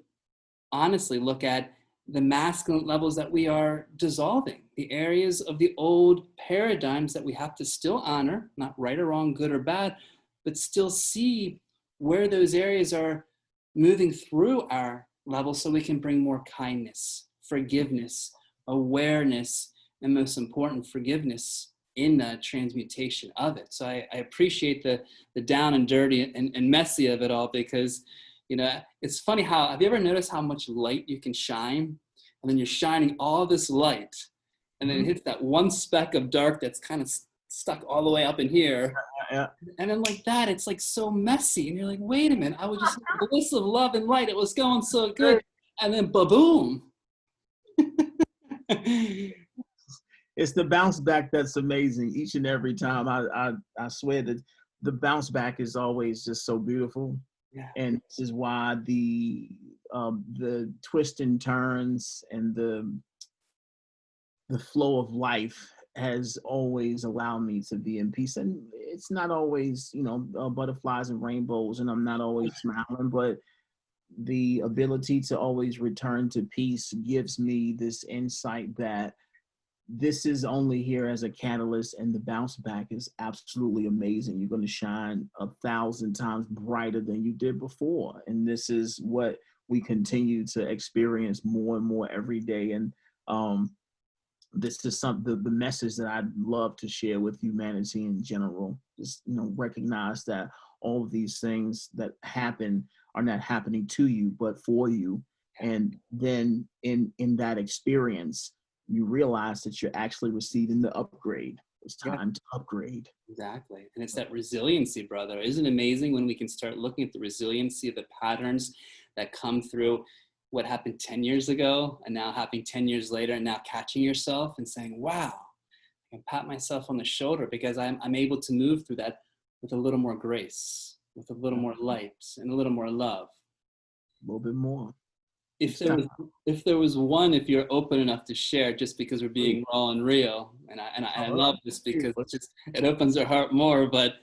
honestly look at the masculine levels that we are dissolving, the areas of the old paradigms that we have to still honor, not right or wrong, good or bad, but still see where those areas are moving through our levels, so we can bring more kindness, forgiveness, awareness, and most important, forgiveness in the transmutation of it. So I appreciate the down and dirty and messy of it all, because it's funny have you ever noticed how much light you can shine? And then you're shining all this light, and then it hits that one speck of dark that's kind of stuck all the way up in here. Yeah. And then like that, it's like so messy. And you're like, wait a minute, I was just in the bliss of love and light. It was going so good. And then ba-boom. It's the bounce back that's amazing each and every time. I swear that the bounce back is always just so beautiful. Yeah. And this is why the twists and turns and the flow of life has always allowed me to be in peace. And it's not always, butterflies and rainbows, and I'm not always smiling, but the ability to always return to peace gives me this insight that this is only here as a catalyst, and the bounce back is absolutely amazing. You're going to shine 1,000 times brighter than you did before. And this is what we continue to experience more and more every day. And this is the message that I'd love to share with humanity in general. Just, recognize that all of these things that happen are not happening to you, but for you. And then in that experience, you realize that you're actually receiving the upgrade. It's time to upgrade. Exactly. And it's that resiliency, brother. Isn't it amazing when we can start looking at the resiliency of the patterns that come through what happened 10 years ago and now happening 10 years later, and now catching yourself and saying, wow, I can pat myself on the shoulder because I'm able to move through that with a little more grace, with a little more light and a little more love. A little bit more. If there was one, if you're open enough to share, just because we're being raw and real, and I love this because it opens our heart more. But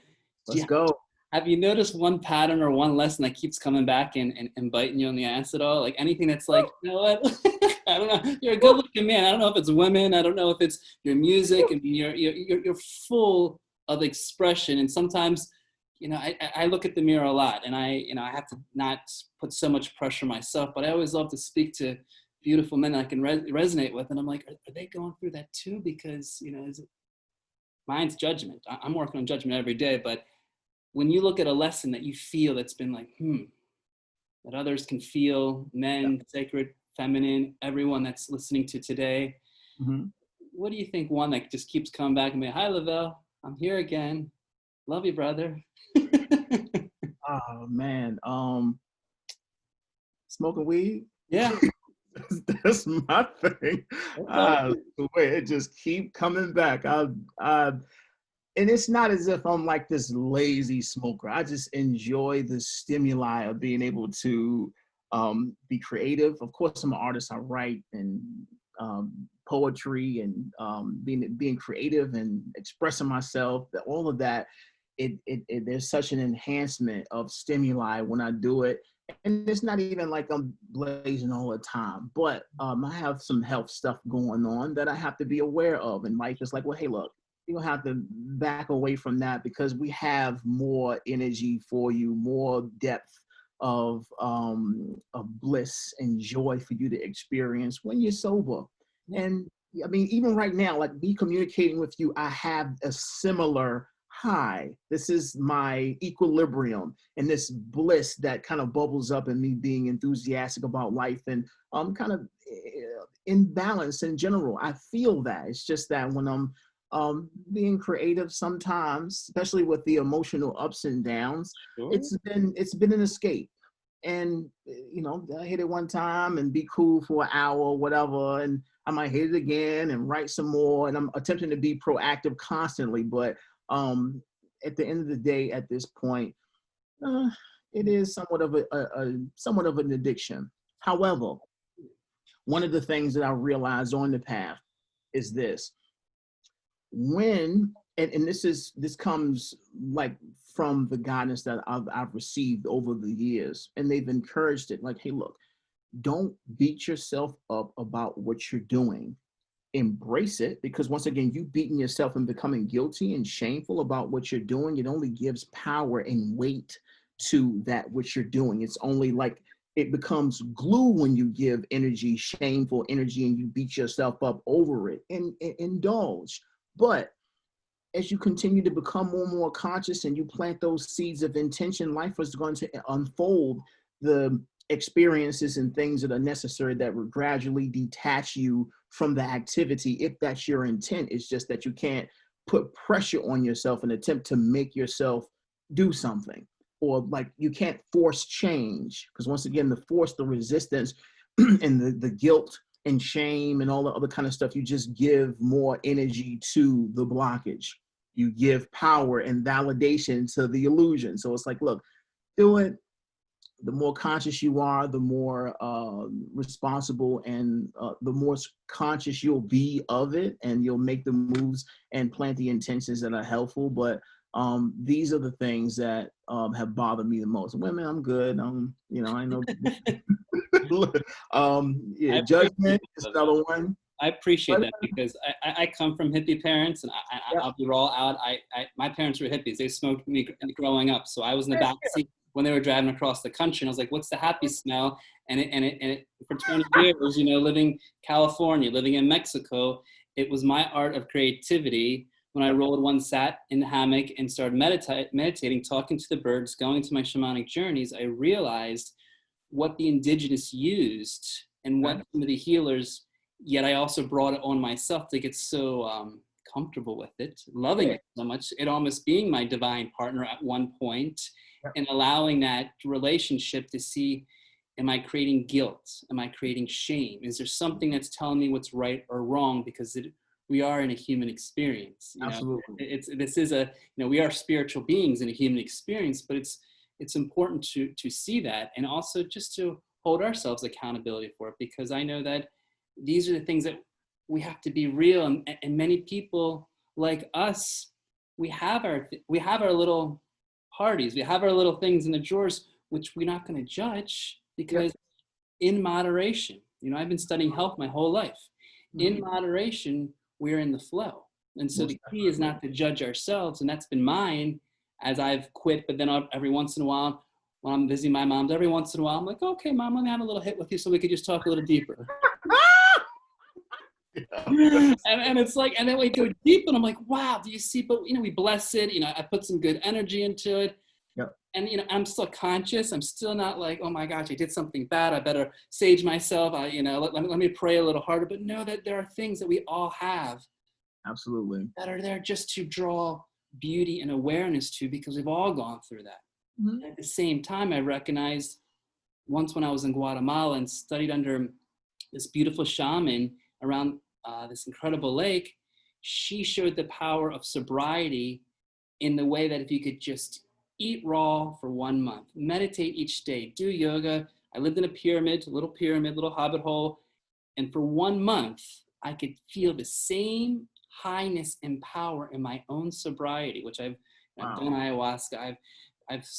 let's go. Have you noticed one pattern or one lesson that keeps coming back and biting you on the ass at all? Like anything that's like, you know what? I don't know. You're a good looking man. I don't know if it's women. I don't know if it's your music. I mean, you're full of expression. And sometimes, you know, I look at the mirror a lot, and I have to not put so much pressure on myself, but I always love to speak to beautiful men that I can resonate with. And I'm like, are they going through that too? Because, you know, mine's judgment. I'm working on judgment every day, but when you look at a lesson that you feel that's been like, that others can feel, men, sacred, feminine, everyone that's listening to today, what do you think one that just keeps coming back and be, hi, Le'Vell, I'm here again. Love you, brother. Oh man, smoking weed. Yeah. That's my thing. The way it just keep coming back. And it's not as if I'm like this lazy smoker. I just enjoy the stimuli of being able to be creative. Of course, I'm an artist. I write and poetry and being creative and expressing myself. All of that. There's such an enhancement of stimuli when I do it. And it's not even like I'm blazing all the time, but I have some health stuff going on that I have to be aware of. And life is like, well, hey, look, you'll have to back away from that because we have more energy for you, more depth of bliss and joy for you to experience when you're sober. And I mean, even right now, like me communicating with you, I have a similar high. This is my equilibrium and this bliss that kind of bubbles up in me being enthusiastic about life and kind of in balance in general. I feel that. It's just that when I'm being creative sometimes, especially with the emotional ups and downs, it's been an escape. And you know, I hit it one time and be cool for an hour or whatever, and I might hit it again and write some more. And I'm attempting to be proactive constantly, but at the end of the day, at this point, it is somewhat of somewhat of an addiction. However, one of the things that I realized on the path is this: when and this comes like from the guidance that I've received over the years, and they've encouraged it. Like, hey, look, don't beat yourself up about what you're doing. Embrace it, because once again, you beating yourself and becoming guilty and shameful about what you're doing, it only gives power and weight to that which you're doing. It's only like it becomes glue when you give energy, shameful energy, and you beat yourself up over it and indulge. But as you continue to become more and more conscious and you plant those seeds of intention, life is going to unfold the experiences and things that are necessary that will gradually detach you from the activity, if that's your intent. It's just that you can't put pressure on yourself and attempt to make yourself do something, or like you can't force change, because once again, the resistance and the guilt and shame and all the other kind of stuff, you just give more energy to the blockage. You give power and validation to the illusion. So it's like, look, do it. The more conscious you are, the more responsible and the more conscious you'll be of it, and you'll make the moves and plant the intentions that are helpful. But these are the things that have bothered me the most. Women, I'm good. You know, I know. Judgment is another one. I appreciate that, because I come from hippie parents, and I'll be raw out. My parents were hippies. They smoked me growing up, so I was in the back seat when they were driving across the country, and I was like, "What's the happy smell?" And it for 20 years, you know, living in California, living in Mexico, it was my art of creativity. When I rolled one, sat in the hammock and started meditating, talking to the birds, going to my shamanic journeys, I realized what the indigenous used and what some of the healers. Yet I also brought it on myself to get so comfortable with it, loving it so much, it almost being my divine partner at one point, and allowing that relationship to see, am I creating guilt? Am I creating shame? Is there something that's telling me what's right or wrong? Because we are in a human experience. You Absolutely. know, we are spiritual beings in a human experience, but it's important to see that, and also just to hold ourselves accountability for it, because I know that these are the things that we have to be real. And many people like us, we have our little parties. We have our little things in the drawers, which we're not going to judge because in moderation, you know, I've been studying health my whole life. In moderation, we're in the flow. And so the key is not to judge ourselves. And that's been mine as I've quit. But then every once in a while, when I'm visiting my mom's, every once in a while, I'm like, okay, mom, let me have a little hit with you so we could just talk a little deeper. And it's like, and then we go deep and I'm like, wow, do you see? But, you know, we bless it. You know, I put some good energy into it. Yep. And, you know, I'm still conscious. I'm still not like, oh my gosh, I did something bad. I better sage myself. You know, let me pray a little harder. But know that there are things that we all have. Absolutely. That are there just to draw beauty and awareness to, because we've all gone through that. At the same time, I recognized once when I was in Guatemala and studied under this beautiful shaman around this incredible lake, she showed the power of sobriety in the way that if you could just eat raw for 1 month, meditate each day, do yoga. I lived in a little hobbit hole. And for 1 month, I could feel the same highness and power in my own sobriety, which I've done ayahuasca. I've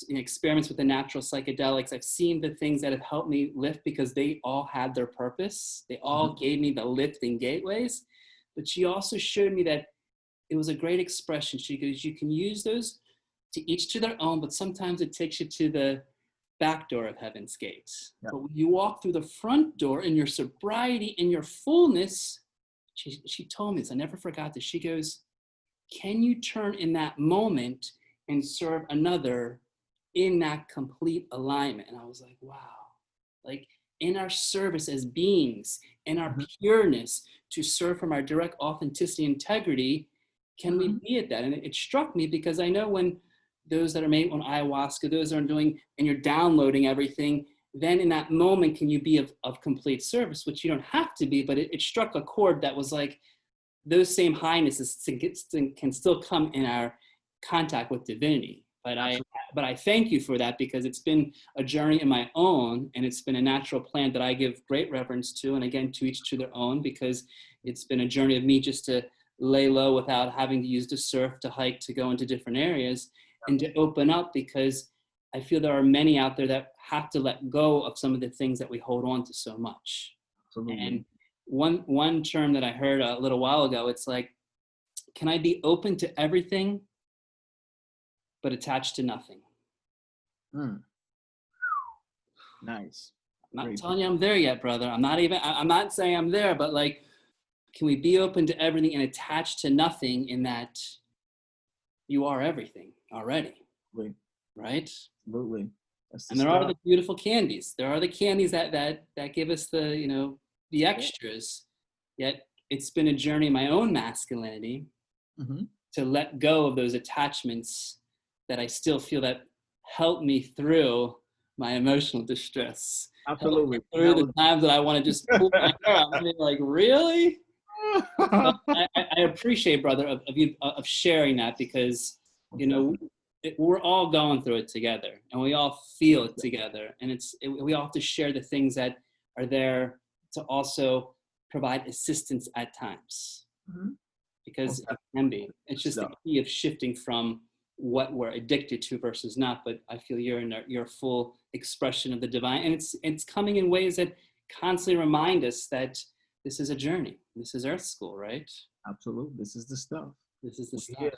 experiments with the natural psychedelics. I've seen the things that have helped me lift because they all had their purpose. They all gave me the lifting gateways. But she also showed me that it was a great expression. She goes, you can use those to each to their own, but sometimes it takes you to the back door of heaven's gates. Yep. But when you walk through the front door in your sobriety, in your fullness, she told me this, I never forgot this. She goes, can you turn in that moment and serve another in that complete alignment? And I was like, wow, like in our service as beings, in our pureness to serve from our direct authenticity, integrity, can we be at that? And it struck me because I know when those that are made on ayahuasca, those that are doing, and you're downloading everything, then in that moment, can you be of complete service, which you don't have to be, but it struck a chord that was like, those same highnesses can still come in our contact with divinity. But I thank you for that, because it's been a journey in my own, and it's been a natural plan that I give great reverence to, and again, to each to their own, because it's been a journey of me just to lay low without having to use the surf, to hike, to go into different areas, and to open up, because I feel there are many out there that have to let go of some of the things that we hold on to so much. Absolutely. And one term that I heard a little while ago, it's like, can I be open to everything but attached to nothing? Nice. I'm not telling you I'm there yet, brother. I'm not saying I'm there, but like, can we be open to everything and attached to nothing, in that you are everything already? Right? Absolutely. And there are the beautiful candies. There are the candies that give us the, you know, the extras. Yet it's been a journey in my own masculinity to let go of those attachments that I still feel that help me through my emotional distress. Absolutely. Through the times that I want to just pull my hair out. I mean, like, really? I appreciate, brother, of sharing that, because, you know, we're all going through it together, and we all feel it together. And we all have to share the things that are there to also provide assistance at times, because it can be. It's just the key of shifting from what we're addicted to versus not. But I feel you're in your full expression of the divine, and it's coming in ways that constantly remind us that this is a journey. This is Earth School, right? Absolutely. This is the stuff. This is the stuff. Yeah.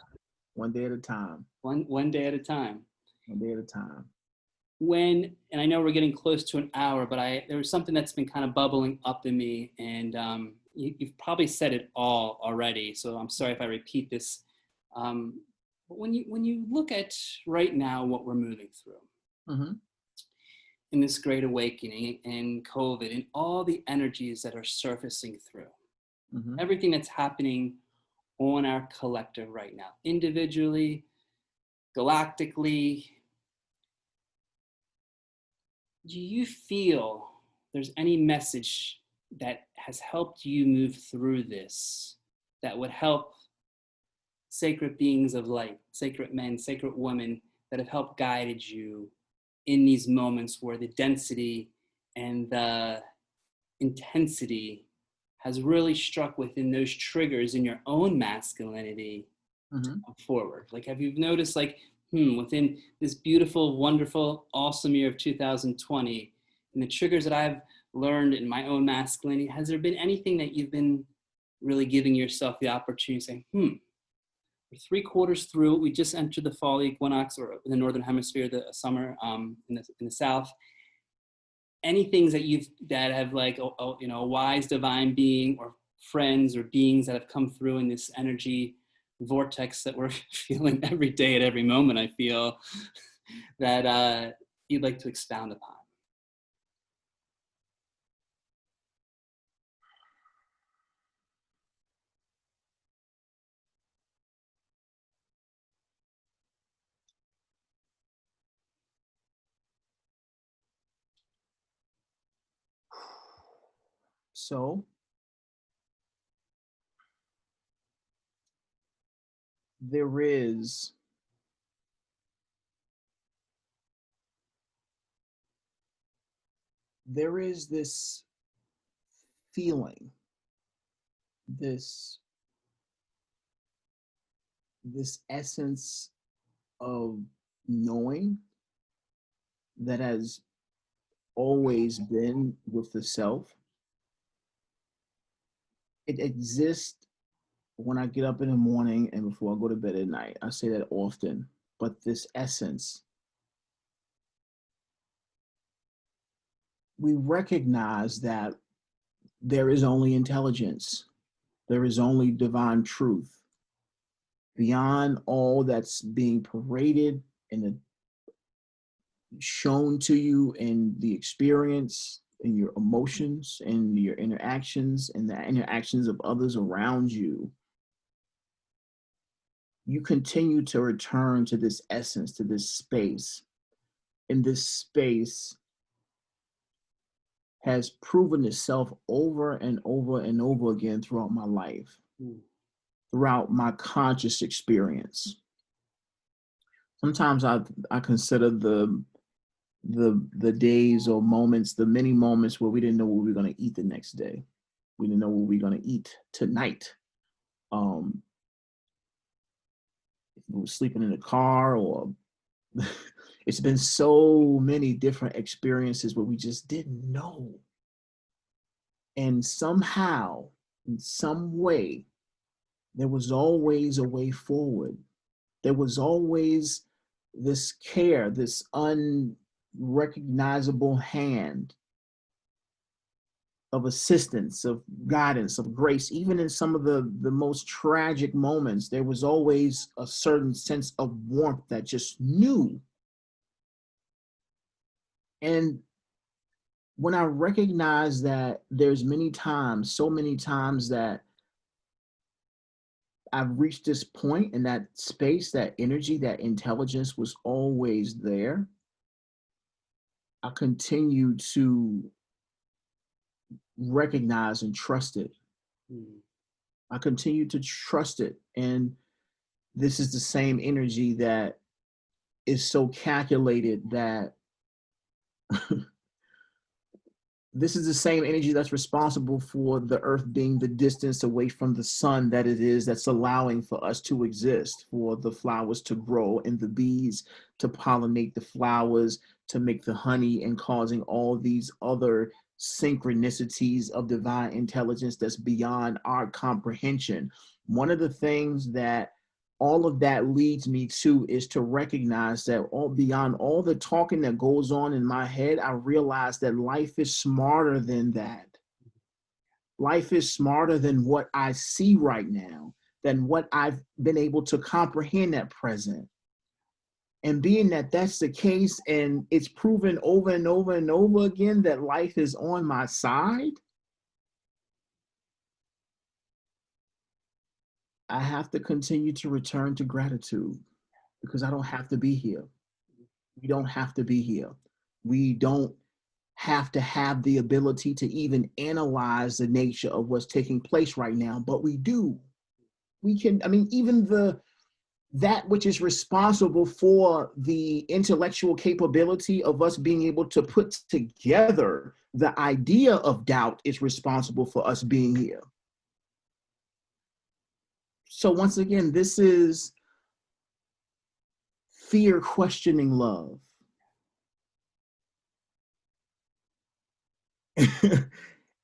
One day at a time. One day at a time. One day at a time. And I know we're getting close to an hour, but there was something that's been kind of bubbling up in me, and you've probably said it all already, so I'm sorry if I repeat this. But when you look at right now what we're moving through, in this great awakening and COVID and all the energies that are surfacing through, everything that's happening on our collective right now, individually, galactically, do you feel there's any message that has helped you move through this that would help sacred beings of light, sacred men, sacred women that have helped guided you in these moments where the density and the intensity has really struck within those triggers in your own masculinity to come forward? Like, have you noticed, like, Within this beautiful, wonderful, awesome year of 2020, and the triggers that I've learned in my own masculinity, has there been anything that you've been really giving yourself the opportunity, saying, we're 3/4 through, we just entered the fall equinox, or in the Northern Hemisphere, the summer in the South. Any things that have like, a wise divine being or friends or beings that have come through in this energy vortex that we're feeling every day at every moment, I feel, that you'd like to expound upon? So there is this feeling, this essence of knowing that has always been with the self. It exists when I get up in the morning and before I go to bed at night. I say that often, but this essence, we recognize that there is only intelligence, there is only divine truth. Beyond all that's being paraded and shown to you in the experience, in your emotions, in your interactions, and the interactions of others around you, you continue to return to this essence, to this space. And this space has proven itself over and over and over again throughout my life, throughout my conscious experience. Sometimes I consider the days or moments, the many moments where we didn't know what we were going to eat the next day. We didn't know what we were going to eat tonight. We were sleeping in the car, or it's been so many different experiences where we just didn't know. And somehow, in some way, there was always a way forward. There was always this care, this unrecognizable hand of assistance, of guidance, of grace. Even in some of the most tragic moments, there was always a certain sense of warmth that just knew. And when I recognize that there's many times, so many times, that I've reached this point, and that space, that energy, that intelligence was always there, I continue to recognize and trust it. I continue to trust it. And this is the same energy that is so calculated that this is the same energy that's responsible for the earth being the distance away from the sun that it is, that's allowing for us to exist, for the flowers to grow and the bees to pollinate the flowers, to make the honey, and causing all these other synchronicities of divine intelligence that's beyond our comprehension. One of the things that all of that leads me to is to recognize that all beyond all the talking that goes on in my head, I realize that life is smarter than that. Life is smarter than what I see right now, than what I've been able to comprehend at present. And being that that's the case, and it's proven over and over and over again that life is on my side, I have to continue to return to gratitude, because I don't have to be here. We don't have to be here. We don't have to have the ability to even analyze the nature of what's taking place right now, but we do. We can, even that which is responsible for the intellectual capability of us being able to put together the idea of doubt is responsible for us being here. So once again, this is fear questioning love.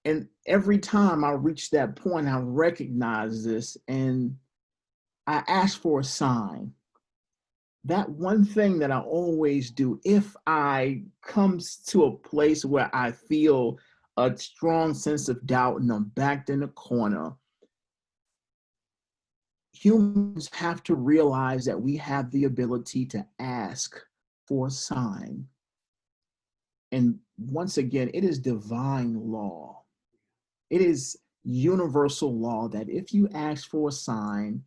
And every time I reach that point, I recognize this and I ask for a sign. That one thing that I always do, if I comes to a place where I feel a strong sense of doubt and I'm backed in a corner, humans have to realize that we have the ability to ask for a sign. And once again, it is divine law. It is universal law that if you ask for a sign,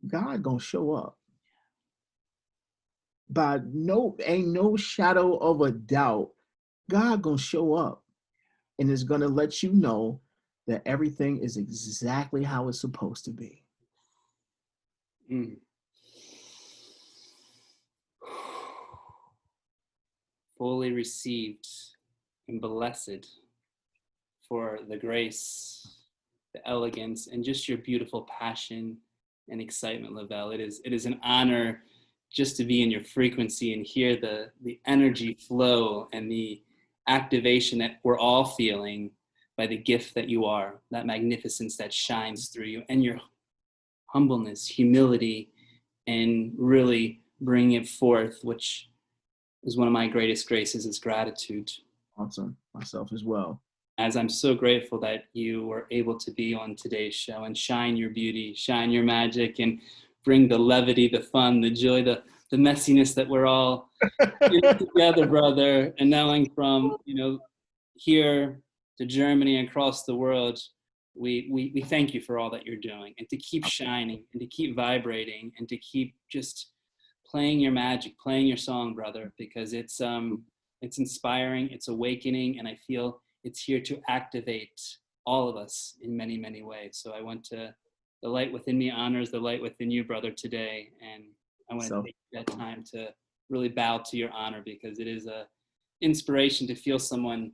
God gonna show up. Ain't no shadow of a doubt, God gonna show up and is gonna let you know that everything is exactly how it's supposed to be. Mm. Fully received and blessed for the grace, the elegance, and just your beautiful passion and excitement, Le'Vell. It is an honor just to be in your frequency and hear the energy flow and the activation that we're all feeling by the gift that you are, that magnificence that shines through you, and your humbleness, humility, and really bring it forth, which is one of my greatest graces, is gratitude. Awesome. Myself as well. As I'm so grateful that you were able to be on today's show and shine your beauty, shine your magic, and bring the levity, the fun, the joy, the messiness that we're all in together, brother. And knowing from, here to Germany and across the world, we thank you for all that you're doing, and to keep shining and to keep vibrating and to keep just playing your magic, playing your song, brother, because it's inspiring, it's awakening, and I feel it's here to activate all of us in many, many ways. So I want to, the light within me honors the light within you, brother, today. And I want to take that time to really bow to your honor, because it is a inspiration to feel someone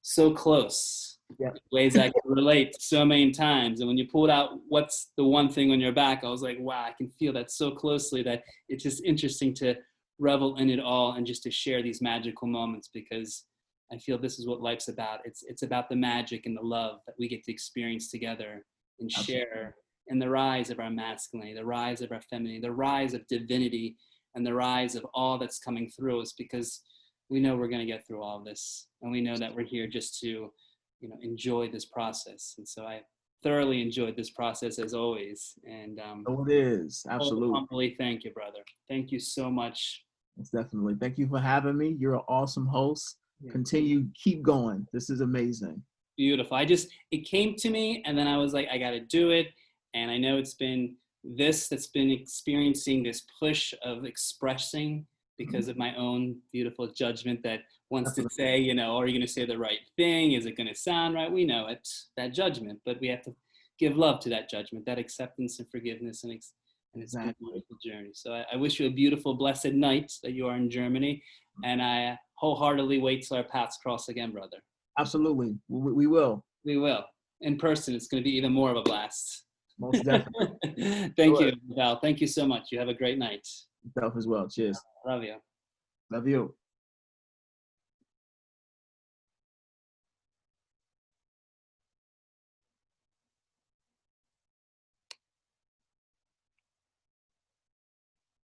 so close. Yeah. Ways I can relate so many times. And when you pulled out what's the one thing on your back, I was like, wow, I can feel that so closely that it's just interesting to revel in it all and just to share these magical moments, because I feel this is what life's about. It's about the magic and the love that we get to experience together and share in the rise of our masculinity, the rise of our femininity, the rise of divinity, and the rise of all that's coming through us, because we know we're going to get through all of this. And we know that we're here just to, enjoy this process. And so I thoroughly enjoyed this process as always. And it is. Absolutely. Humbly thank you, brother. Thank you so much. It's definitely. Thank you for having me. You're an awesome host. Yeah. Continue, keep going. This is amazing. Beautiful. It came to me, and then I was like, I got to do it. And I know it's been this that's been experiencing this push of expressing because of my own beautiful judgment that wants to say, are you going to say the right thing? Is it going to sound right? We know it's that judgment, but we have to give love to that judgment, that acceptance and forgiveness, and it's been a beautiful journey. So I wish you a beautiful, blessed night that you are in Germany, and I wholeheartedly wait till our paths cross again, brother. Absolutely. We will. We will. In person, it's going to be even more of a blast. Most definitely. Thank you, Val. Thank you so much. You have a great night. Yourself as well. Cheers. Love you. Love you.